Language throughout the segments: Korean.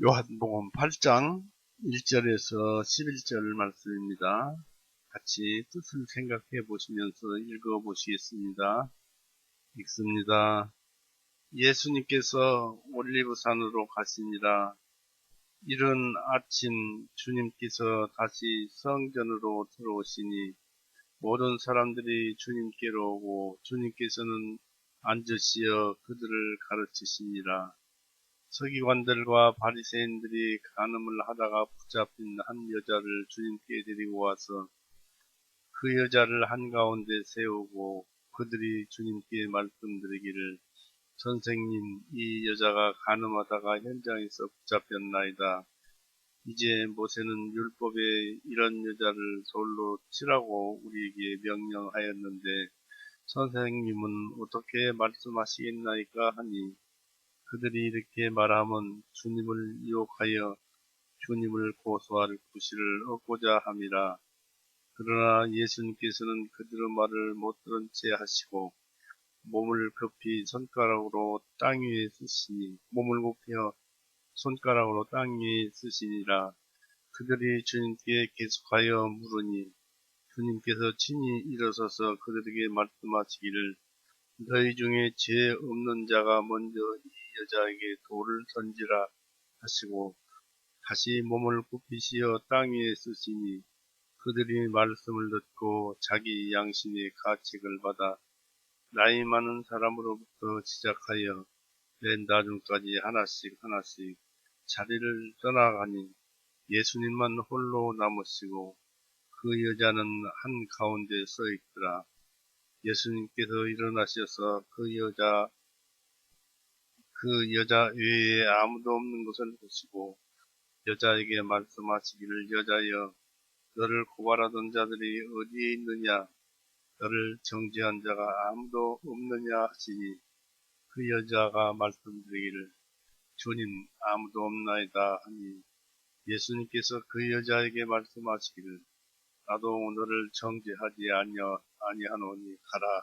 요한복음 8장 1절에서 11절 말씀입니다. 같이 뜻을 생각해 보시면서 읽어 보시겠습니다. 읽습니다. 예수님께서 올리브산으로 가시니라. 이른 아침 주님께서 다시 성전으로 들어오시니 모든 사람들이 주님께로 오고 주님께서는 앉으시어 그들을 가르치시니라. 서기관들과 바리새인들이 간음을 하다가 붙잡힌 한 여자를 주님께 데리고 와서 그 여자를 한가운데 세우고 그들이 주님께 말씀드리기를 선생님, 이 여자가 간음하다가 현장에서 붙잡혔나이다. 이제 모세는 율법에 이런 여자를 돌로 치라고 우리에게 명령하였는데 선생님은 어떻게 말씀하시겠나이까 하니 그들이 이렇게 말하면 주님을 유혹하여 주님을 고소할 구실을 얻고자 함이라. 그러나 예수님께서는 그들의 말을 못 들은 채 하시고 몸을 굽히 손가락으로 땅 위에 쓰시니 몸을 굽혀 손가락으로 땅 위에 쓰시니라. 그들이 주님께 계속하여 물으니 주님께서 친히 일어서서 그들에게 말씀하시기를 너희 중에 죄 없는 자가 먼저 이 여자에게 돌을 던지라 하시고 다시 몸을 굽히시어 땅 위에 쓰시니 그들이 말씀을 듣고 자기 양심의 가책을 받아 나이 많은 사람으로부터 시작하여 맨 나중까지 하나씩 자리를 떠나가니 예수님만 홀로 남으시고 그 여자는 한가운데 서 있더라. 예수님께서 일어나셔서 그 여자 외에 아무도 없는 것을 보시고 여자에게 말씀하시기를 여자여 너를 고발하던 자들이 어디에 있느냐 너를 정죄한 자가 아무도 없느냐 하시니 그 여자가 말씀드리기를 주님 아무도 없나이다 하니 예수님께서 그 여자에게 말씀하시기를 나도 너를 정죄하지 아니하노니 가라.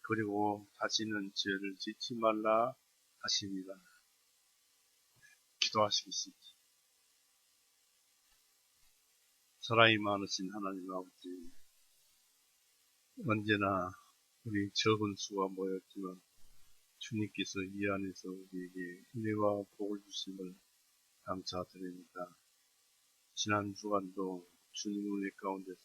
그리고 다시는 죄를 짓지 말라 하십니다. 기도하시겠습니다. 사랑이 많으신 하나님 아버지, 언제나 우리 적은 수가 모였지만 주님께서 이 안에서 우리에게 은혜와 복을 주심을 감사드립니다. 지난 주간도 주님 은혜 가운데서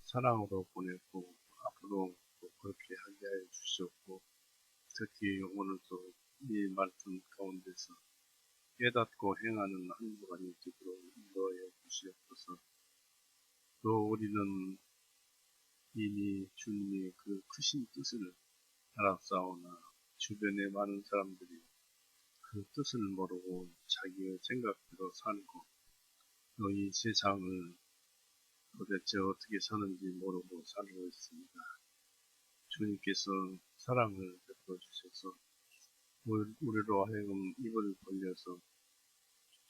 사랑으로 보냈고 앞으로 또 그렇게 하게 하여 주시옵고 특히 오늘도 이 말씀 가운데서 깨닫고 행하는 한 주간이 되도록 인도하여 주시옵소서. 또 우리는 이미 주님의 그 크신 뜻을 알았사오나 주변의 많은 사람들이 그 뜻을 모르고 자기의 생각대로 살고 또 이 세상을 도대체 어떻게 사는지 모르고 살고 있습니다. 주님께서 사랑을 베풀어 주셔서 우리로 하여금 입을 벌려서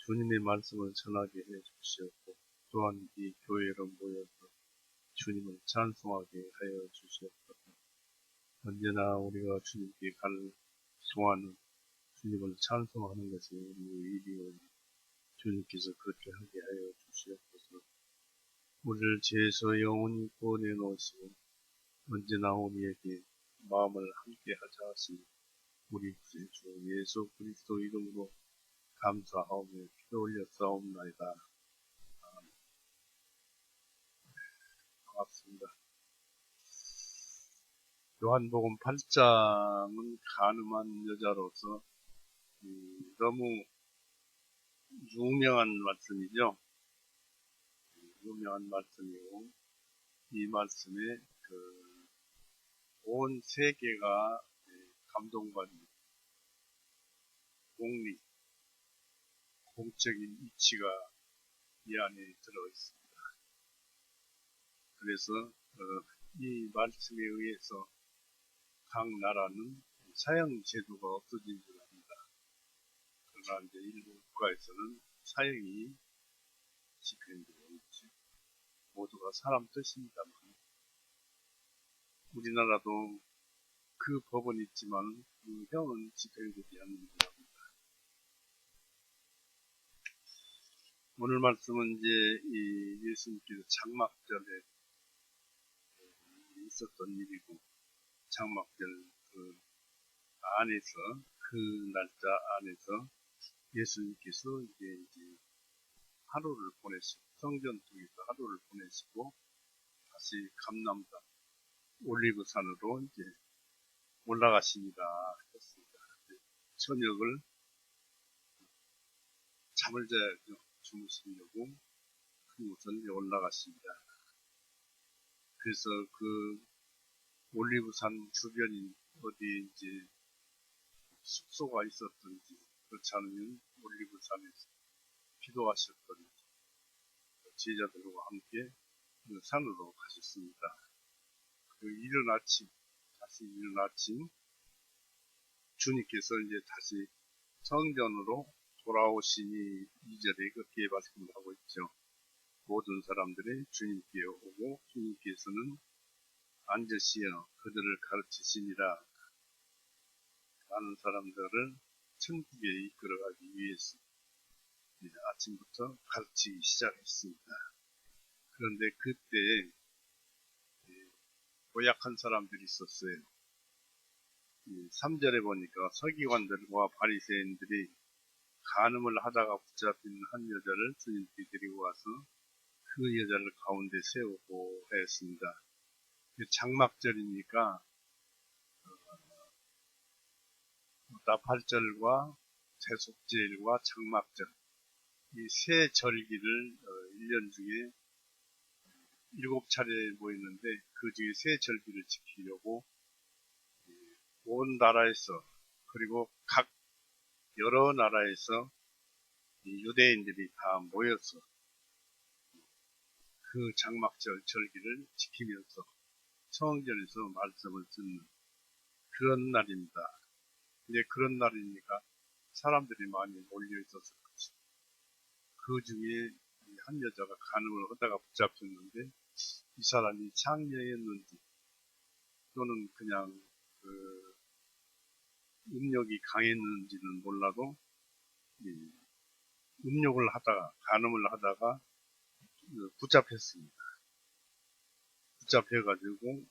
주님의 말씀을 전하게 해 주시었고 또한 이 교회로 모여서 주님을 찬송하게 하여 주시옵소서. 언제나 우리가 주님께 갈 동안은 주님을 찬송하는 것이 우리의 일이오니 주님께서 그렇게 하게 하여 주시옵소서. 우리를 죄에서 영원히 구원해 놓으시고 언제나 우리에게 마음을 함께 하자 하시니 우리 구주 예수 그리스도 이름으로 감사하며 기도 올렸사옵나이다. 반갑습니다. 요한복음 8장은 간음한 여자로서 너무 유명한 말씀이죠. 유명한 말씀이고 이 말씀에 온 세계가 감동받는 공리, 공적인 이치가 이 안에 들어 있습니다. 그래서 이 말씀에 의해서 각 나라는 사형 제도가 없어진 줄 압니다. 그러나 이제 일부 국가에서는 사형이 집행되고 있죠. 모두가 사람 뜻입니다만 우리나라도 그 법은 있지만 그 형은 집행되지 않는 줄 압니다. 오늘 말씀은 이제 이 예수님께서 장막절에 있었던 일이고, 장막절 그 안에서, 그 날짜 안에서 예수님께서 이제 하루를 보내시고, 성전 쪽에서 하루를 보내시고, 다시 감람산, 올리브산으로 이제 올라가십니다. 했습니다. 저녁을 잠을 자야죠. 주무시려고 그곳은 올라가십니다. 그래서 그 올리브산 주변인 어디 이제 숙소가 있었던지, 그렇지 않으면 올리브산에서 기도하셨던지 제자들과 함께 그 산으로 가셨습니다. 그 이른 아침, 다시 이른 아침 주님께서 이제 다시 성전으로 돌아오시니 2절에 그렇게 말씀하고 있죠. 모든 사람들이 주님께 오고 주님께서는 앉으시어 그들을 가르치시니라. 많은 사람들을 천국에 이끌어가기 위해서 아침부터 가르치기 시작했습니다. 그런데 그때 고약한 사람들이 있었어요. 3절에 보니까 서기관들과 바리새인들이 간음을 하다가 붙잡힌 한 여자를 주님께 데리고 와서 그 여자를 가운데 세우고 했습니다. 장막절이니까 나팔절과 대속제일과 장막절 이 세 절기를 1년 중에 7차례 모이는데 그 중에 세 절기를 지키려고 온 나라에서 그리고 각 여러 나라에서 유대인들이 다 모여서 그 장막절 절기를 지키면서 성전에서 말씀을 듣는 그런 날입니다. 이제 그런 날이니까 사람들이 많이 몰려 있어서 그렇죠. 그 중에 한 여자가 간음을 하다가 붙잡혔는데 이 사람이 창녀였는지 또는 그냥 그 음욕이 강했는지는 몰라도 음욕을 하다가 간음을 하다가 붙잡혔습니다. 붙잡혀가지고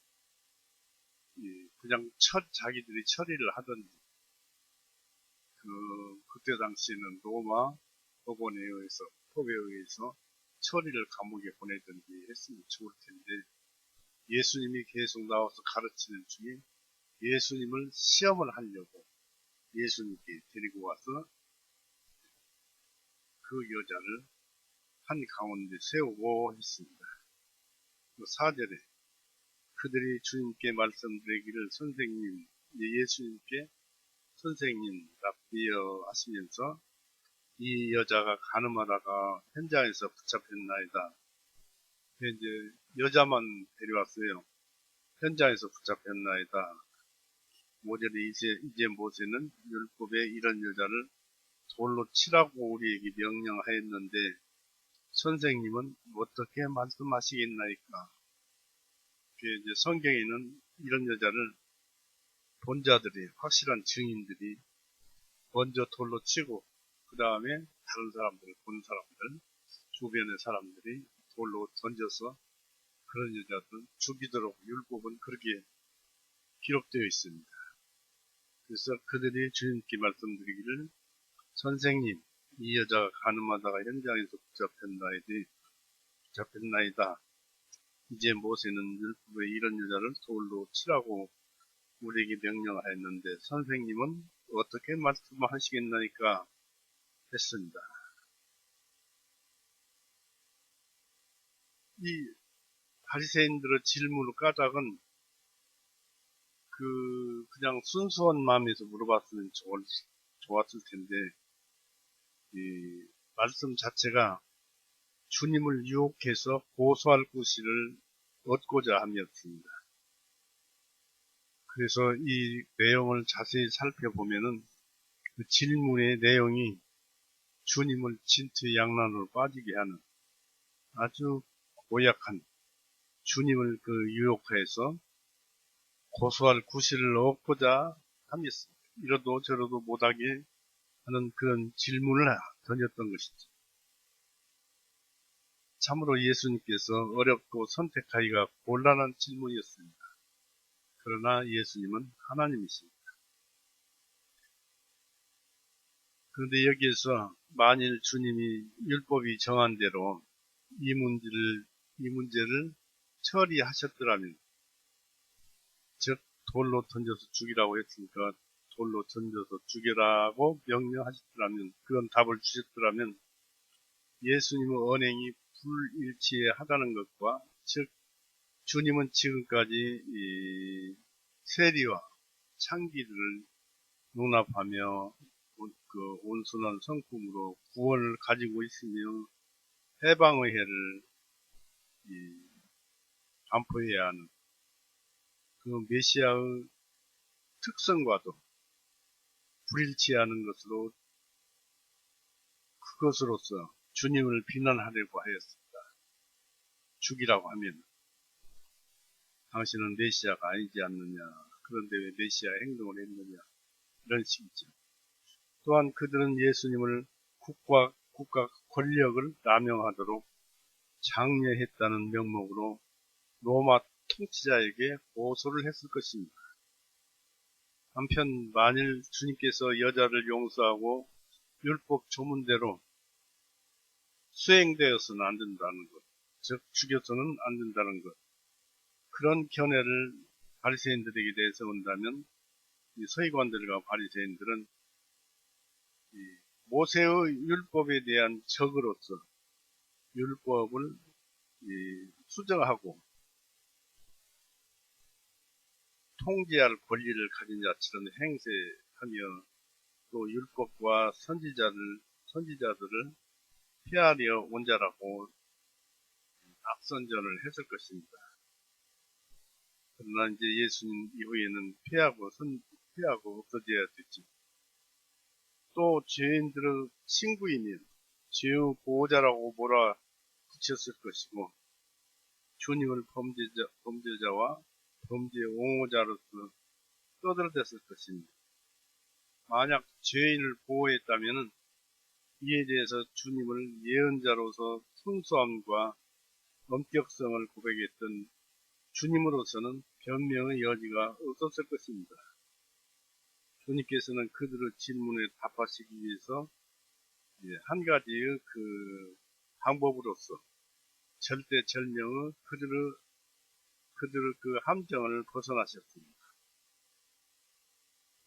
그냥 자기들이 처리를 하던지 그때 당시에는 로마 법원에 의해서 법에 의해서 처리를 감옥에 보내든지 했으면 좋을 텐데 예수님이 계속 나와서 가르치는 중에 예수님을 시험을 하려고 예수님께 데리고 와서 그 여자를 한 가운데 세우고 했습니다. 4절에 그들이 주님께 말씀드리기를 선생님, 예수님께 선생님 랍비여 하시면서 이 여자가 간음하다가 현장에서 붙잡혔나이다. 이제 여자만 데려왔어요. 현장에서 붙잡혔나이다. 5절에 이제 모세는 율법에 이런 여자를 돌로 치라고 우리에게 명령하였는데 선생님은 어떻게 말씀하시겠나이까? 이제 성경에는 이런 여자를 본 자들이 확실한 증인들이 먼저 돌로 치고 그 다음에 다른 사람들, 본 사람들, 주변의 사람들이 돌로 던져서 그런 여자들 죽이도록 율법은 그렇게 기록되어 있습니다. 그래서 그들이 주님께 말씀드리기를 선생님, 이 여자가 간음하다가 현장에서 붙잡혔나이다. 이제 모세는 율법에 이런 여자를 돌로 치라고 우리에게 명령하였는데 선생님은 어떻게 말씀하시겠나이까 했습니다. 이 바리새인들의 질문의 까닭은 그냥 순수한 마음에서 물어봤으면 좋았을 텐데 이 말씀 자체가 주님을 유혹해서 고소할 구실을 얻고자 함이었습니다. 그래서 이 내용을 자세히 살펴보면은 그 질문의 내용이 주님을 진퇴양난으로 빠지게 하는 아주 고약한 주님을 유혹해서 고소할 구실을 얻고자 함이었습니다. 이러도 저러도 못하게 하는 그런 질문을 던졌던 것이죠. 참으로 예수님께서 어렵고 선택하기가 곤란한 질문이었습니다. 그러나 예수님은 하나님이십니다. 그런데 여기에서 만일 주님이 율법이 정한 대로 이 문제를 처리하셨더라면, 즉 돌로 던져서 죽이라고 했으니까 돌로 던져서 죽여라고 명령하셨더라면, 그런 답을 주셨더라면 예수님의 언행이 불일치하다는 것과, 즉 주님은 지금까지 이 세리와 창기를 용납하며 그 온순한 성품으로 구원을 가지고 있으며 해방의 해를 반포해야 하는 그 메시아의 특성과도 불일치하는 그것으로서 주님을 비난하려고 하였습니다. 죽이라고 하면 당신은 메시아가 아니지 않느냐, 그런데 왜 메시아 행동을 했느냐, 이런 식이죠. 또한 그들은 예수님을 국가 권력을 남용하도록 장려했다는 명목으로 로마 통치자에게 고소를 했을 것입니다. 한편 만일 주님께서 여자를 용서하고 율법 조문대로 수행되어서는 안 된다는 것, 즉 죽여서는 안 된다는 것, 그런 견해를 바리새인들에게 대해서 온다면 이 서기관들과 바리새인들은 모세의 율법에 대한 적으로서 율법을 수정하고 통제할 권리를 가진 자처럼 행세하며 또 율법과 선지자들을 피하려 온 자라고 악선전을 했을 것입니다. 그러나 이제 예수님 이후에는 피하고 없어져야 되지. 또 죄인들의 친구이며 죄의 보호자라고 몰아붙였을 것이고, 주님을 범죄자와 범죄 옹호자로서 떠들어댔을 것입니다. 만약 죄인을 보호했다면 이에 대해서 주님을 예언자로서 순수함과 엄격성을 고백했던 주님으로서는 변명의 여지가 없었을 것입니다. 주님께서는 그들의 질문에 답하시기 위해서 한 가지의 그 방법으로서 절대절명의 그들의 그 함정을 벗어나셨습니다.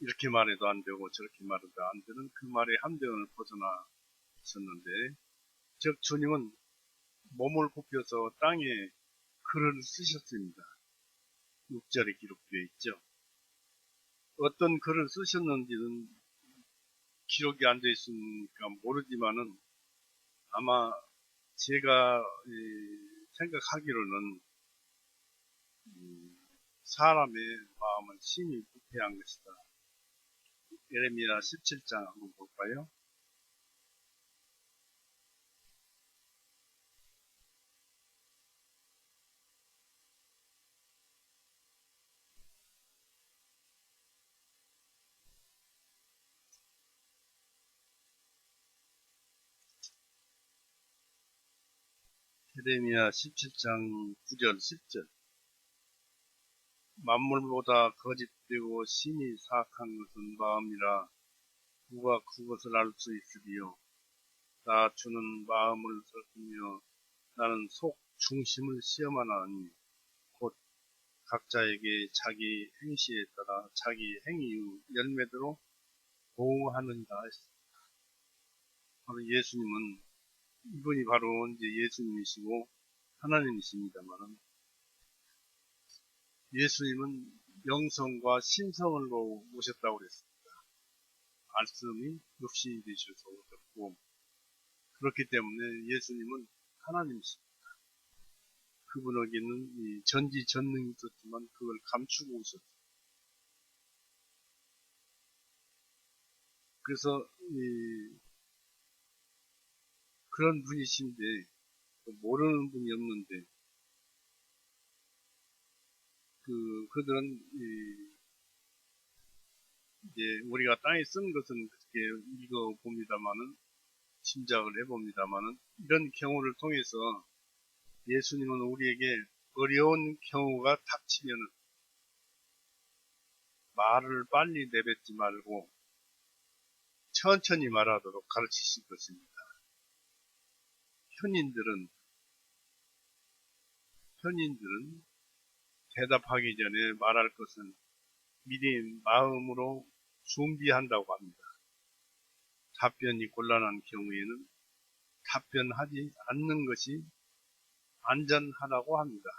이렇게 말해도 안 되고 저렇게 말해도 안 되는 그 말의 함정을 벗어나셨는데, 즉 주님은 몸을 굽혀서 땅에 글을 쓰셨습니다. 6절에 기록되어 있죠. 어떤 글을 쓰셨는지는 기록이 안 되어 있으니까 모르지만은 아마 제가 생각하기로는 사람의 마음은 심히 부패한 것이다. 예레미야 17장 한번 볼까요? 예레미야 17장 9절 10절. 만물보다 거짓되고 심히 사악한 것은 마음이라 누가 그것을 알 수 있으리요. 나 주는 마음을 살피며 나는 속 중심을 시험하나니 곧 각자에게 자기 행시에 따라 자기 행위의 열매대로 보응하느니라 했습니다. 바로 예수님은, 이분이 바로 이제 예수님이시고 하나님이십니다만, 예수님은 영성과 신성으로 오셨다고 그랬습니다. 말씀이 육신이 되셔서 오셨고, 그렇기 때문에 예수님은 하나님이십니다. 그분에게는 이 전지전능이 있었지만 그걸 감추고 오셨어요. 그래서 그런 분이신데 모르는 분이 없는데, 그들은 이제 우리가 땅에 쓴 것은 그렇게 읽어봅니다만은, 짐작을 해봅니다만은, 이런 경우를 통해서 예수님은 우리에게 어려운 경우가 닥치면 말을 빨리 내뱉지 말고 천천히 말하도록 가르치실 것입니다. 현인들은 대답하기 전에 말할 것은 미리 마음으로 준비한다고 합니다. 답변이 곤란한 경우에는 답변하지 않는 것이 안전하다고 합니다.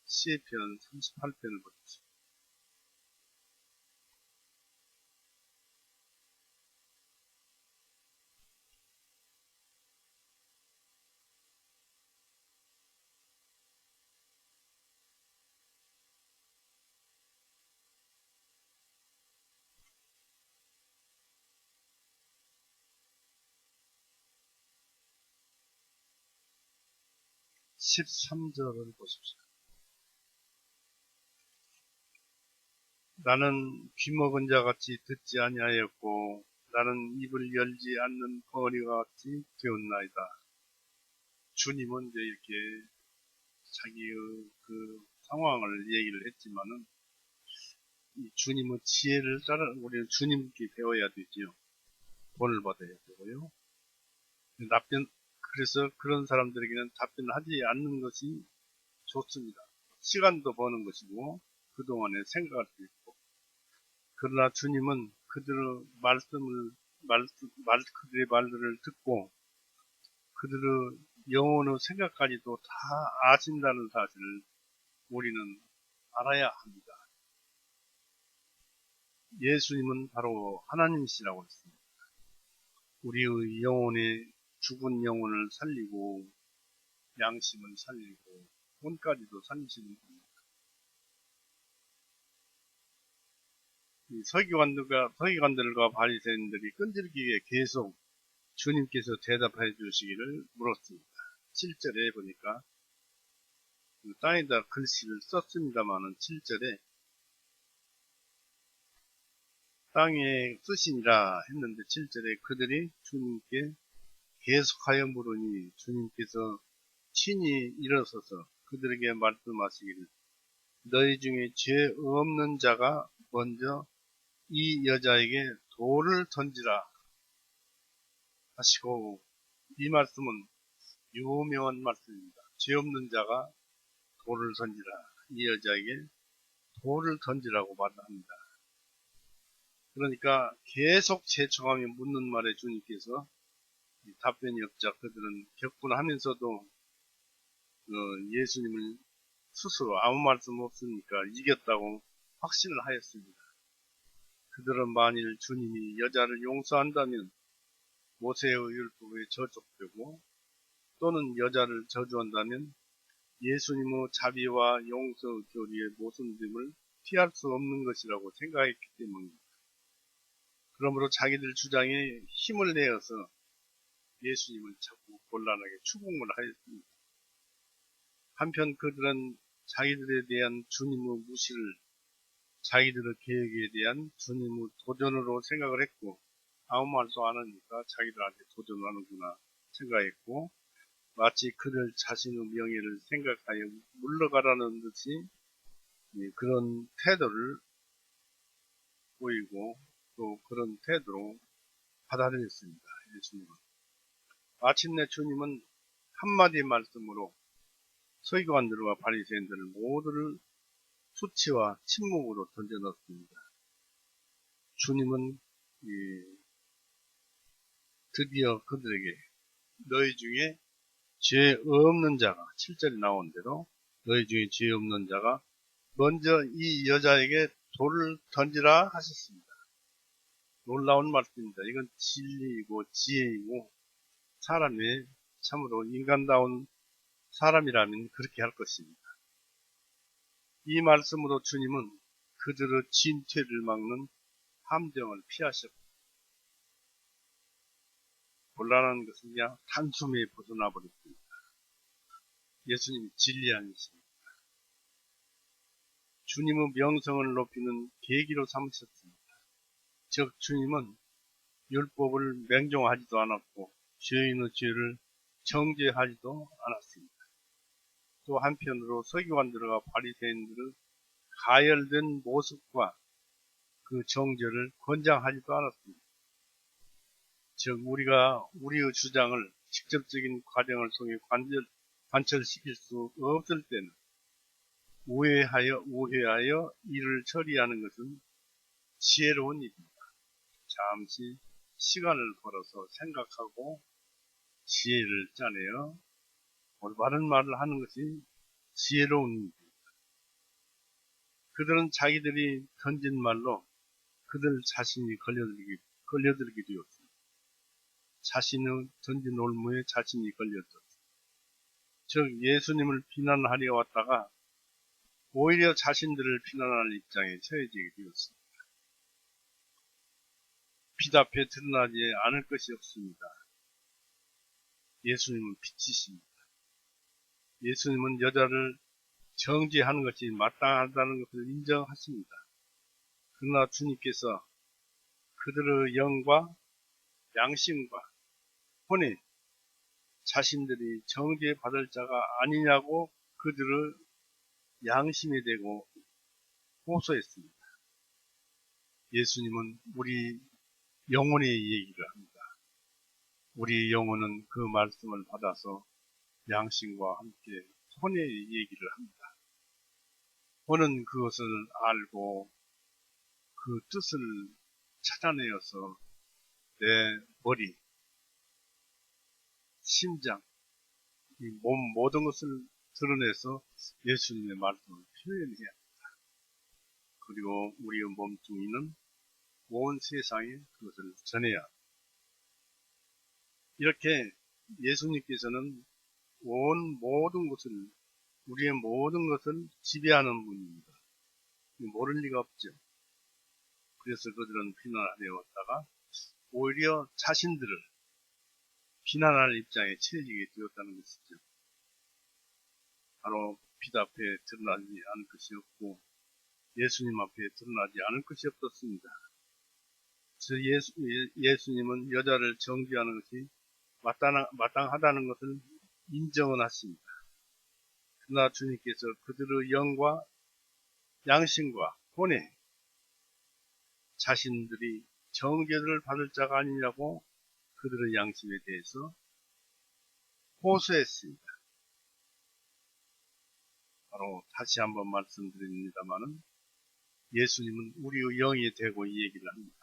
시편 38편을 보십시오. 십삼 절을 보십시오. 나는 귀먹은 자같이 듣지 아니하였고 나는 입을 열지 않는 벙어리와 같이 되었나이다. 주님은 이제 이렇게 자기의 그 상황을 얘기를 했지만은 이 주님의 지혜를 따라 우리는 주님께 배워야 되지요. 본을 받아야 되고요. 그래서 그런 사람들에게는 답변하지 않는 것이 좋습니다. 시간도 버는 것이고 그동안에 생각할 수 있고. 그러나 주님은 그들의 그들의 말들을 듣고 그들의 영혼의 생각까지도 다 아신다는 사실을 우리는 알아야 합니다. 예수님은 바로 하나님이시라고 했습니다. 우리의 영혼의 죽은 영혼을 살리고 양심을 살리고 혼까지도 살리시는 분입니다. 서기관들과 바리새인들이 끈질기게 계속 주님께서 대답해 주시기를 물었습니다. 7절에 보니까 땅에다 글씨를 썼습니다만은 7절에 땅에 쓰시니라 했는데 7절에 그들이 주님께 계속하여 물으니 주님께서 친히 일어서서 그들에게 말씀하시기를 너희 중에 죄 없는 자가 먼저 이 여자에게 돌을 던지라 하시고 이 말씀은 유명한 말씀입니다. 죄 없는 자가 돌을 던지라. 이 여자에게 돌을 던지라고 말합니다. 그러니까 계속 재촉하며 묻는 말에 주님께서 답변이 없자 그들은 격분하면서도 예수님을 스스로 아무 말씀 없으니까 이겼다고 확신을 하였습니다. 그들은 만일 주님이 여자를 용서한다면 모세의 율법에 저촉되고 또는 여자를 저주한다면 예수님의 자비와 용서의 교리의 모순됨을 피할 수 없는 것이라고 생각했기 때문입니다. 그러므로 자기들 주장에 힘을 내어서 예수님을 자꾸 곤란하게 추궁을 하였습니다. 한편 그들은 자기들에 대한 주님의 무시를 자기들의 계획에 대한 주님의 도전으로 생각을 했고 아무 말도 안 하니까 자기들한테 도전하는구나 생각했고 마치 그들 자신의 명예를 생각하여 물러가라는 듯이 그런 태도를 보이고 또 그런 태도로 받아들였습니다. 예수님은. 마침내 주님은 한마디 말씀으로 서기관들과 바리새인들을 모두를 수치와 침묵으로 던져넣습니다. 주님은 드디어 그들에게 너희 중에 죄 없는 자가 7절에 나온 대로 너희 중에 죄 없는 자가 먼저 이 여자에게 돌을 던지라 하셨습니다. 놀라운 말씀입니다. 이건 진리이고 지혜이고 사람이 참으로 인간다운 사람이라면 그렇게 할 것입니다. 이 말씀으로 주님은 그들의 진퇴를 막는 함정을 피하셨고 곤란한 것은 그냥 단숨에 벗어나 버렸습니다. 예수님이 진리하십니다. 주님의 명성을 높이는 계기로 삼으셨습니다. 즉 주님은 율법을 맹종하지도 않았고 죄인의 죄를 정죄하지도 않았습니다. 또 한편으로 서기관들과 바리새인들의 가열된 모습과 그 정죄를 권장하지도 않았습니다. 즉 우리가 우리의 주장을 직접적인 과정을 통해 관철시킬 수 없을 때는 우회하여 일을 처리하는 것은 지혜로운 일입니다. 잠시 시간을 벌어서 생각하고 지혜를 짜내어 올바른 말을 하는 것이 지혜로운 일입니다. 그들은 자기들이 던진 말로 그들 자신이 걸려들게 되었습니다. 자신의 던진 올무에 자신이 걸렸습니다. 즉 예수님을 비난하려 왔다가 오히려 자신들을 비난할 입장에 처해지게 되었습니다. 빛 앞에 드러나지 않을 것이 없습니다. 예수님은 빛이십니다. 예수님은 여자를 정죄하는 것이 마땅하다는 것을 인정하십니다. 그러나 주님께서 그들의 영과 양심과 혼에 자신들이 정죄받을 자가 아니냐고 그들의 양심에 대고 호소했습니다. 예수님은 우리 영혼의 얘기를 합니다. 우리 영혼은 그 말씀을 받아서 양심과 함께 혼의 얘기를 합니다. 혼은 그것을 알고 그 뜻을 찾아내어서 내 머리, 심장, 이 몸 모든 것을 드러내서 예수님의 말씀을 표현해야 합니다. 그리고 우리의 몸뚱이는 온 세상에 그것을 전해야 합니다. 이렇게 예수님께서는 모든 것을, 우리의 모든 것을 지배하는 분입니다. 모를 리가 없죠. 그래서 그들은 비난하려 왔다가 오히려 자신들을 비난할 입장에 처해지게 되었다는 것이죠. 바로 빛 앞에 드러나지 않을 것이 없고 예수님 앞에 드러나지 않을 것이 없었습니다. 예수님은 여자를 정죄하는 것이 마땅하다는 것을 인정은 하십니다. 그러나 주님께서 그들의 영과 양심과 혼에 자신들이 정죄를 받을 자가 아니냐고 그들의 양심에 대해서 호소했습니다. 바로 다시 한번 말씀드립니다마는 예수님은 우리의 영에 대고 이 얘기를 합니다.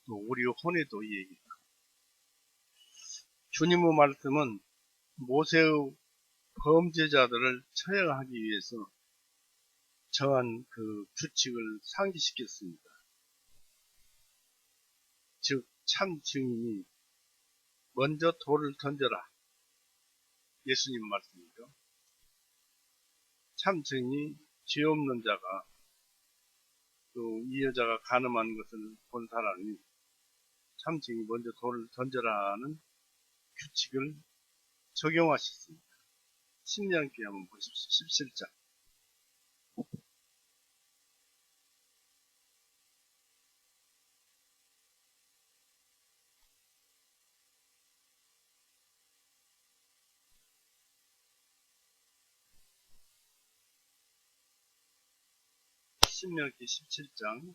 또 우리의 혼에도 이 얘기를 합니다. 주님의 말씀은 모세의 범죄자들을 처형하기 위해서 정한 그 규칙을 상기시켰습니다. 즉 참 증인이 먼저 돌을 던져라. 예수님 말씀이죠. 참 증인이 죄 없는 자가 또 이 여자가 간음한 것을 본 사람이 참 증인이 먼저 돌을 던져라는 규칙을 적용하셨습니다. 신명기 한번 보십시오. 17장. 신명기 17장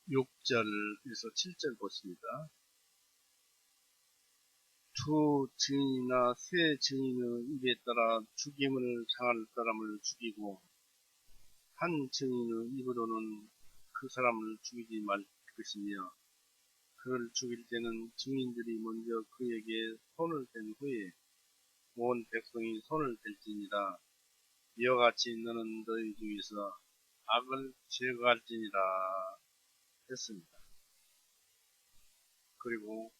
6절에서 7절 보십니다. 두 증인이나 세 증인의 입에 따라 죽임을 당할 사람을 죽이고 한 증인의 입으로는 그 사람을 죽이지 말 것이며 그를 죽일 때는 증인들이 먼저 그에게 손을 댄 후에 온 백성이 손을 댈지니라. 이와 같이 너는 너희 중에서 악을 제거할지니라 했습니다. 그리고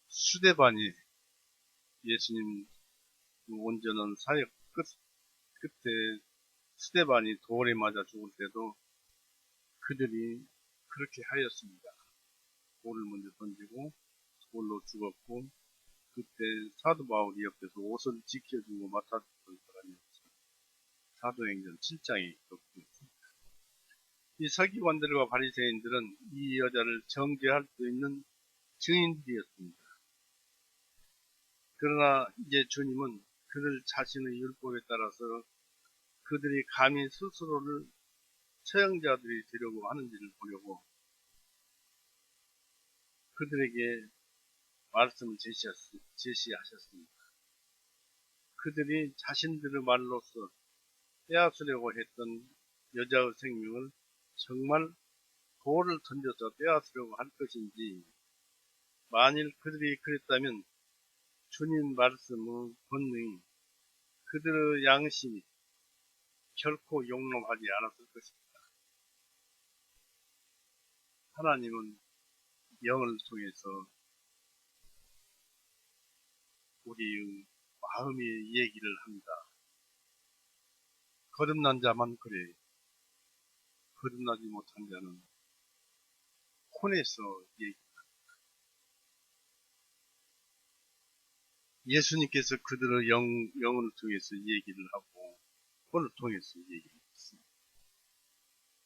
수데반이 예수님 온전한 사역 끝에 수데반이 돌에 맞아 죽을 때도 그들이 그렇게 하였습니다. 돌을 먼저 던지고 돌로 죽었고 그때 사도 바울이 옆에서 옷을 지켜주고 맡아줬던 사람이었죠. 사도행전 7장에 기록되었습니다. 이 서기관들과 바리새인들은 이 여자를 정죄할 수 있는 증인들이었습니다. 그러나 이제 주님은 그들 자신의 율법에 따라서 그들이 감히 스스로를 처형자들이 되려고 하는지를 보려고 그들에게 말씀을 제시하셨습니다. 그들이 자신들의 말로서 빼앗으려고 했던 여자의 생명을 정말 돌을 던져서 빼앗으려고 할 것인지, 만일 그들이 그랬다면 주님 말씀의 권능이 그들의 양심이 결코 용납하지 않았을 것입니다. 하나님은 영을 통해서 우리의 마음의 얘기를 합니다. 거듭난 자만 그래. 거듭나지 못한 자는 혼에서 얘기합니다. 예수님께서 그들의 영을 통해서 얘기를 하고 혼을 통해서 얘기를 했습니다.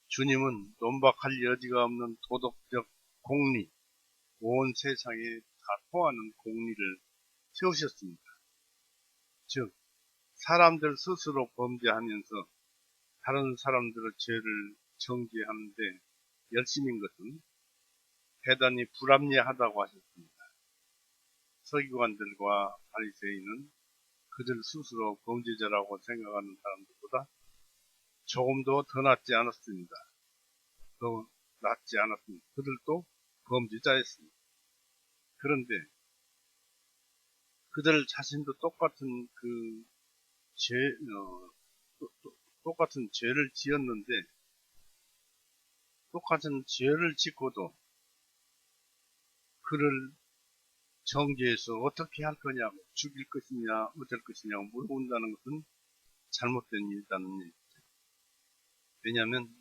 주님은 논박할 여지가 없는 도덕적 공리, 온 세상에 다 통하는 공리를 세우셨습니다. 즉, 사람들 스스로 범죄하면서 다른 사람들의 죄를 정죄하는데 열심인 것은 대단히 불합리하다고 하셨습니다. 서기관들과 바리새인은 그들 스스로 범죄자라고 생각하는 사람들보다 조금도 더 낫지 않았습니다. 더 낫지 않았습니다. 그들도 범죄자였습니다. 그런데 그들 자신도 똑같은 똑같은 죄를 지었는데, 똑같은 죄를 짓고도 그를 정죄해서 어떻게 할 거냐고, 죽일 것이냐 어쩔 것이냐고 물어본다는 것은 잘못된 일이라는 얘기죠. 왜냐하면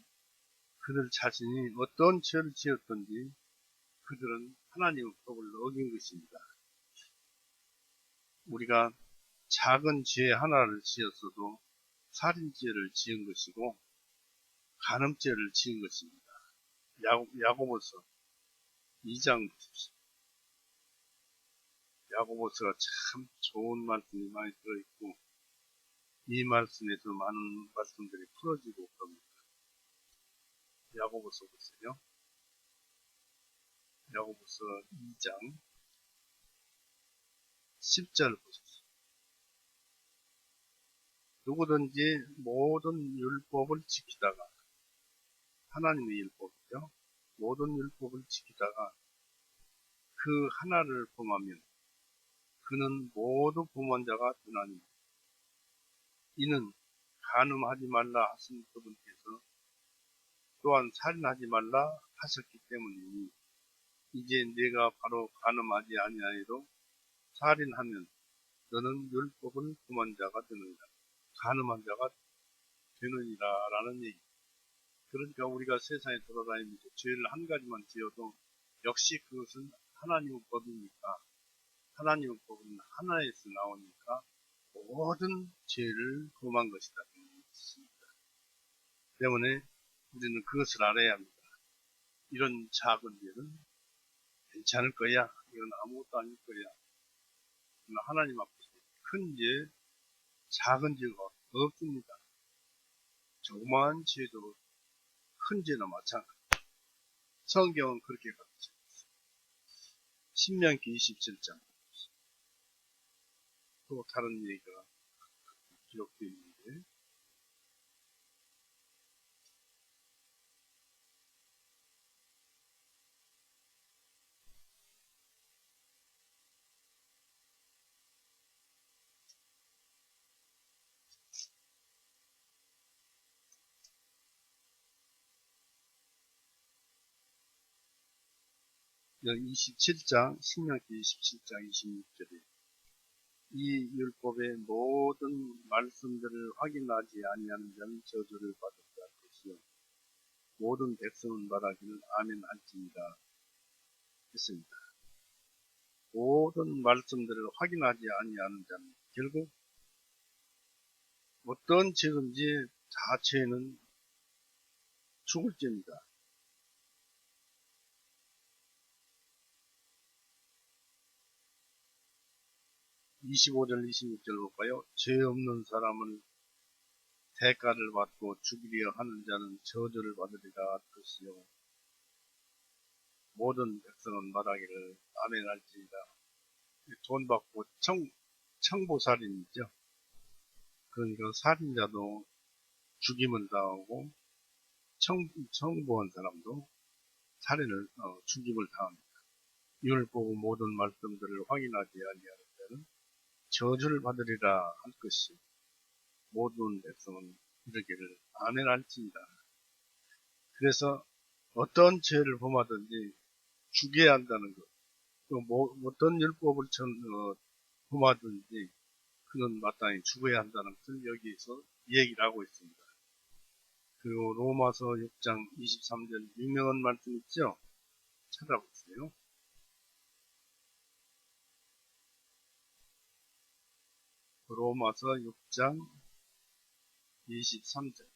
그들 자신이 어떤 죄를 지었든지 그들은 하나님의 법을 어긴 것입니다. 우리가 작은 죄 하나를 지었어도 살인죄를 지은 것이고 간음죄를 지은 것입니다. 야고보서 2장 보십시오. 야고보서가 참 좋은 말씀이 많이 들어있고 이 말씀에서 많은 말씀들이 풀어지고 그럽니다. 야고보서 보세요. 야고보서 2장 10절 보십시오. 누구든지 모든 율법을 지키다가, 하나님의 율법이죠. 모든 율법을 지키다가 그 하나를 범하면 그는 모두 범한 자가 되나니, 이는 간음하지 말라 하신 그분께서 또한 살인하지 말라 하셨기 때문이니, 이제 내가 바로 간음하지 아니하여도 살인하면 너는 율법을 범한 자가 되느니라. 간음한 자가 되느니라 라는 얘기. 그러니까 우리가 세상에 돌아다니면서 죄를 한 가지만 지어도 역시 그것은 하나님의 법이니까, 하나님의 법은 하나에서 나오니까 모든 죄를 범한 것이다. 때문에 우리는 그것을 알아야 합니다. 이런 작은 죄는 괜찮을 거야. 이건 아무것도 아닐 거야. 그러나 하나님 앞에서 큰 죄, 작은 죄가 없습니다. 조그마한 죄도 큰 죄나 마찬가지. 성경은 그렇게 가르쳐 있습니다. 신명기 27장. 또 다른 얘기가 기록되어 있는데, 여기 27장, 신명기 27장 26절에 이 율법의 모든 말씀들을 확인하지 아니하는 자는 저주를 받을 것이요 모든 백성은 말하기를 아멘 할지니라 했습니다. 모든 말씀들을 확인하지 아니하는 자는 결국 어떤 죄든지 다 죄는 죽을 죄입니다. 25절, 26절 볼까요? 죄 없는 사람을 대가를 받고 죽이려 하는 자는 저주를 받으리라 할 것이요. 모든 백성은 말하기를 아멘할지니라. 돈 받고 청보살인이죠. 그러니까 살인자도 죽임을 당하고 청부한 사람도 죽임을 당합니다. 이를 보고 모든 말씀들을 확인하지 아니하는 자는 저주를 받으리라 할 것이 모든 백성은 이르기를 아멘할지니라. 그래서 어떤 죄를 범하든지 죽여야 한다는 것, 또 어떤 율법을 범하든지 그는 마땅히 죽어야 한다는 것을 여기에서 얘기를 하고 있습니다. 그리고 로마서 6장 23절 유명한 말씀 있죠? 찾아보세요. 로마서 6장 23절.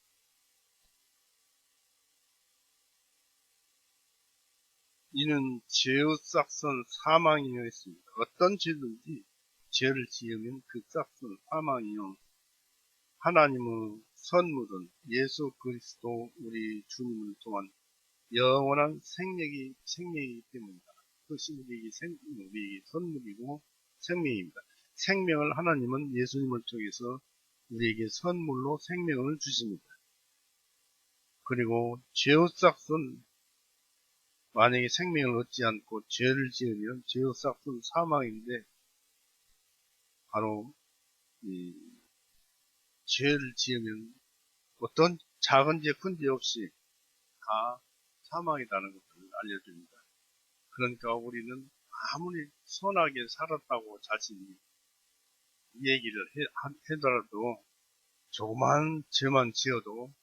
이는 죄의 싹은 사망이요 했습니다. 어떤 죄든지 죄를 지으면 그 싹은 사망이요. 하나님의 선물은 예수 그리스도 우리 주님을 통한 영원한 생명이기 때문이다. 그것이 우리에게 선물이고 생명입니다. 생명을 하나님은 예수님을 통해서 우리에게 선물로 생명을 주십니다. 그리고 죄의 싹은 만약에 생명을 얻지 않고 죄를 지으면 죄의 싹은 사망인데 바로 이 죄를 지으면 어떤 작은 죄, 큰 죄 없이 다 사망이라는 것을 알려줍니다. 그러니까 우리는 아무리 선하게 살았다고 자신이 얘기를 하더라도 조그만 죄만 지어도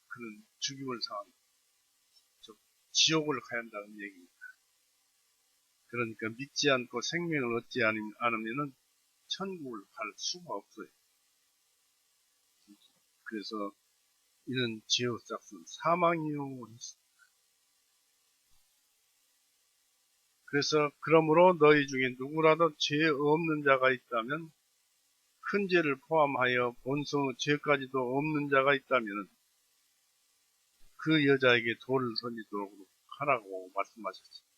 그는 죽임을 당합니다. 지옥을 가야 한다는 얘기입니다. 그러니까 믿지 않고 생명을 얻지 않으면 천국을 갈 수가 없어요. 그래서 이는 죄의 싹은 사망이요. 그래서 그러므로 너희 중에 누구라도 죄 없는 자가 있다면 큰 죄를 포함하여 본성의 죄까지도 없는 자가 있다면 그 여자에게 돌을 던지도록 하라고 말씀하셨습니다.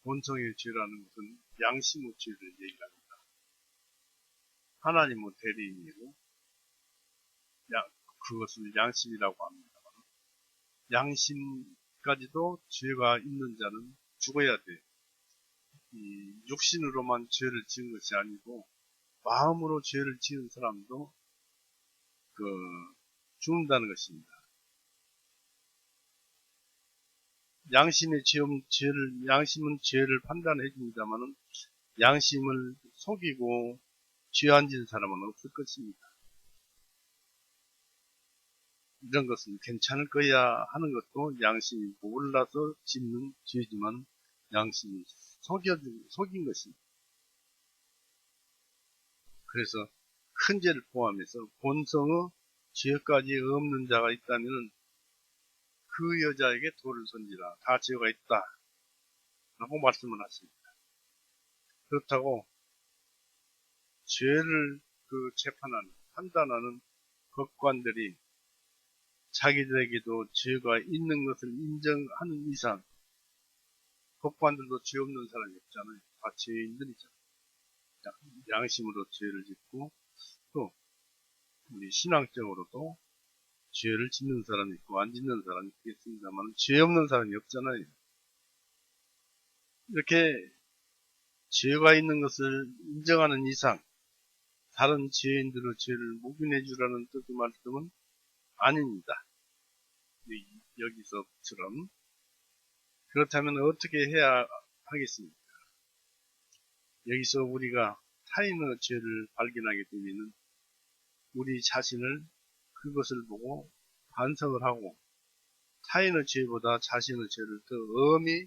본성의 죄라는 것은 양심의 죄를 얘기합니다. 하나님의 대리인이고 그것을 양심이라고 합니다. 양심까지도 죄가 있는 자는 죽어야 돼. 이 육신으로만 죄를 지은 것이 아니고 마음으로 죄를 지은 사람도 죽는다는 것입니다. 양심은 죄를 판단해 줍니다만은 양심을 속이고 죄 안 지은 사람은 없을 것입니다. 이런 것은 괜찮을 거야 하는 것도 양심이 몰라서 짓는 죄지만 양심이 속인 것입니다. 그래서 큰 죄를 포함해서 본성의 죄까지 없는 자가 있다면 그 여자에게 돌을 던지라. 다 죄가 있다. 라고 말씀을 하십니다. 그렇다고 죄를 판단하는 법관들이 자기들에게도 죄가 있는 것을 인정하는 이상 법관들도 죄 없는 사람이 없잖아요. 다 죄인들이죠. 양심으로 죄를 짓고 또 우리 신앙적으로도 죄를 짓는 사람이 있고 안 짓는 사람이 있겠습니다만 죄 없는 사람이 없잖아요. 이렇게 죄가 있는 것을 인정하는 이상 다른 죄인들의 죄를 묵인해 주라는 뜻의 말씀은 아닙니다. 여기서처럼 그렇다면 어떻게 해야 하겠습니까? 여기서 우리가 타인의 죄를 발견하게 되면 우리 자신을 그것을 보고 반성을 하고 타인의 죄보다 자신의 죄를 더 엄히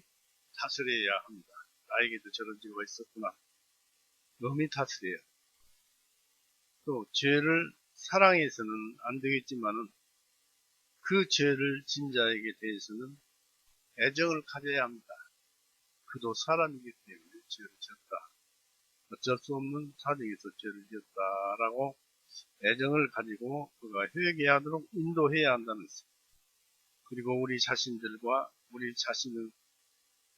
다스려야 합니다. 나에게도 저런 죄가 있었구나. 엄히 다스려야. 또 죄를 사랑해서는 안 되겠지만은 그 죄를 진 자에게 대해서는 애정을 가져야 합니다. 그도 사람이기 때문에 죄를 졌다. 어쩔 수 없는 사정에서 죄를 지었다라고 애정을 가지고 그가 회개하도록 인도해야 한다는 것입니다. 그리고 우리 자신들과 우리 자신의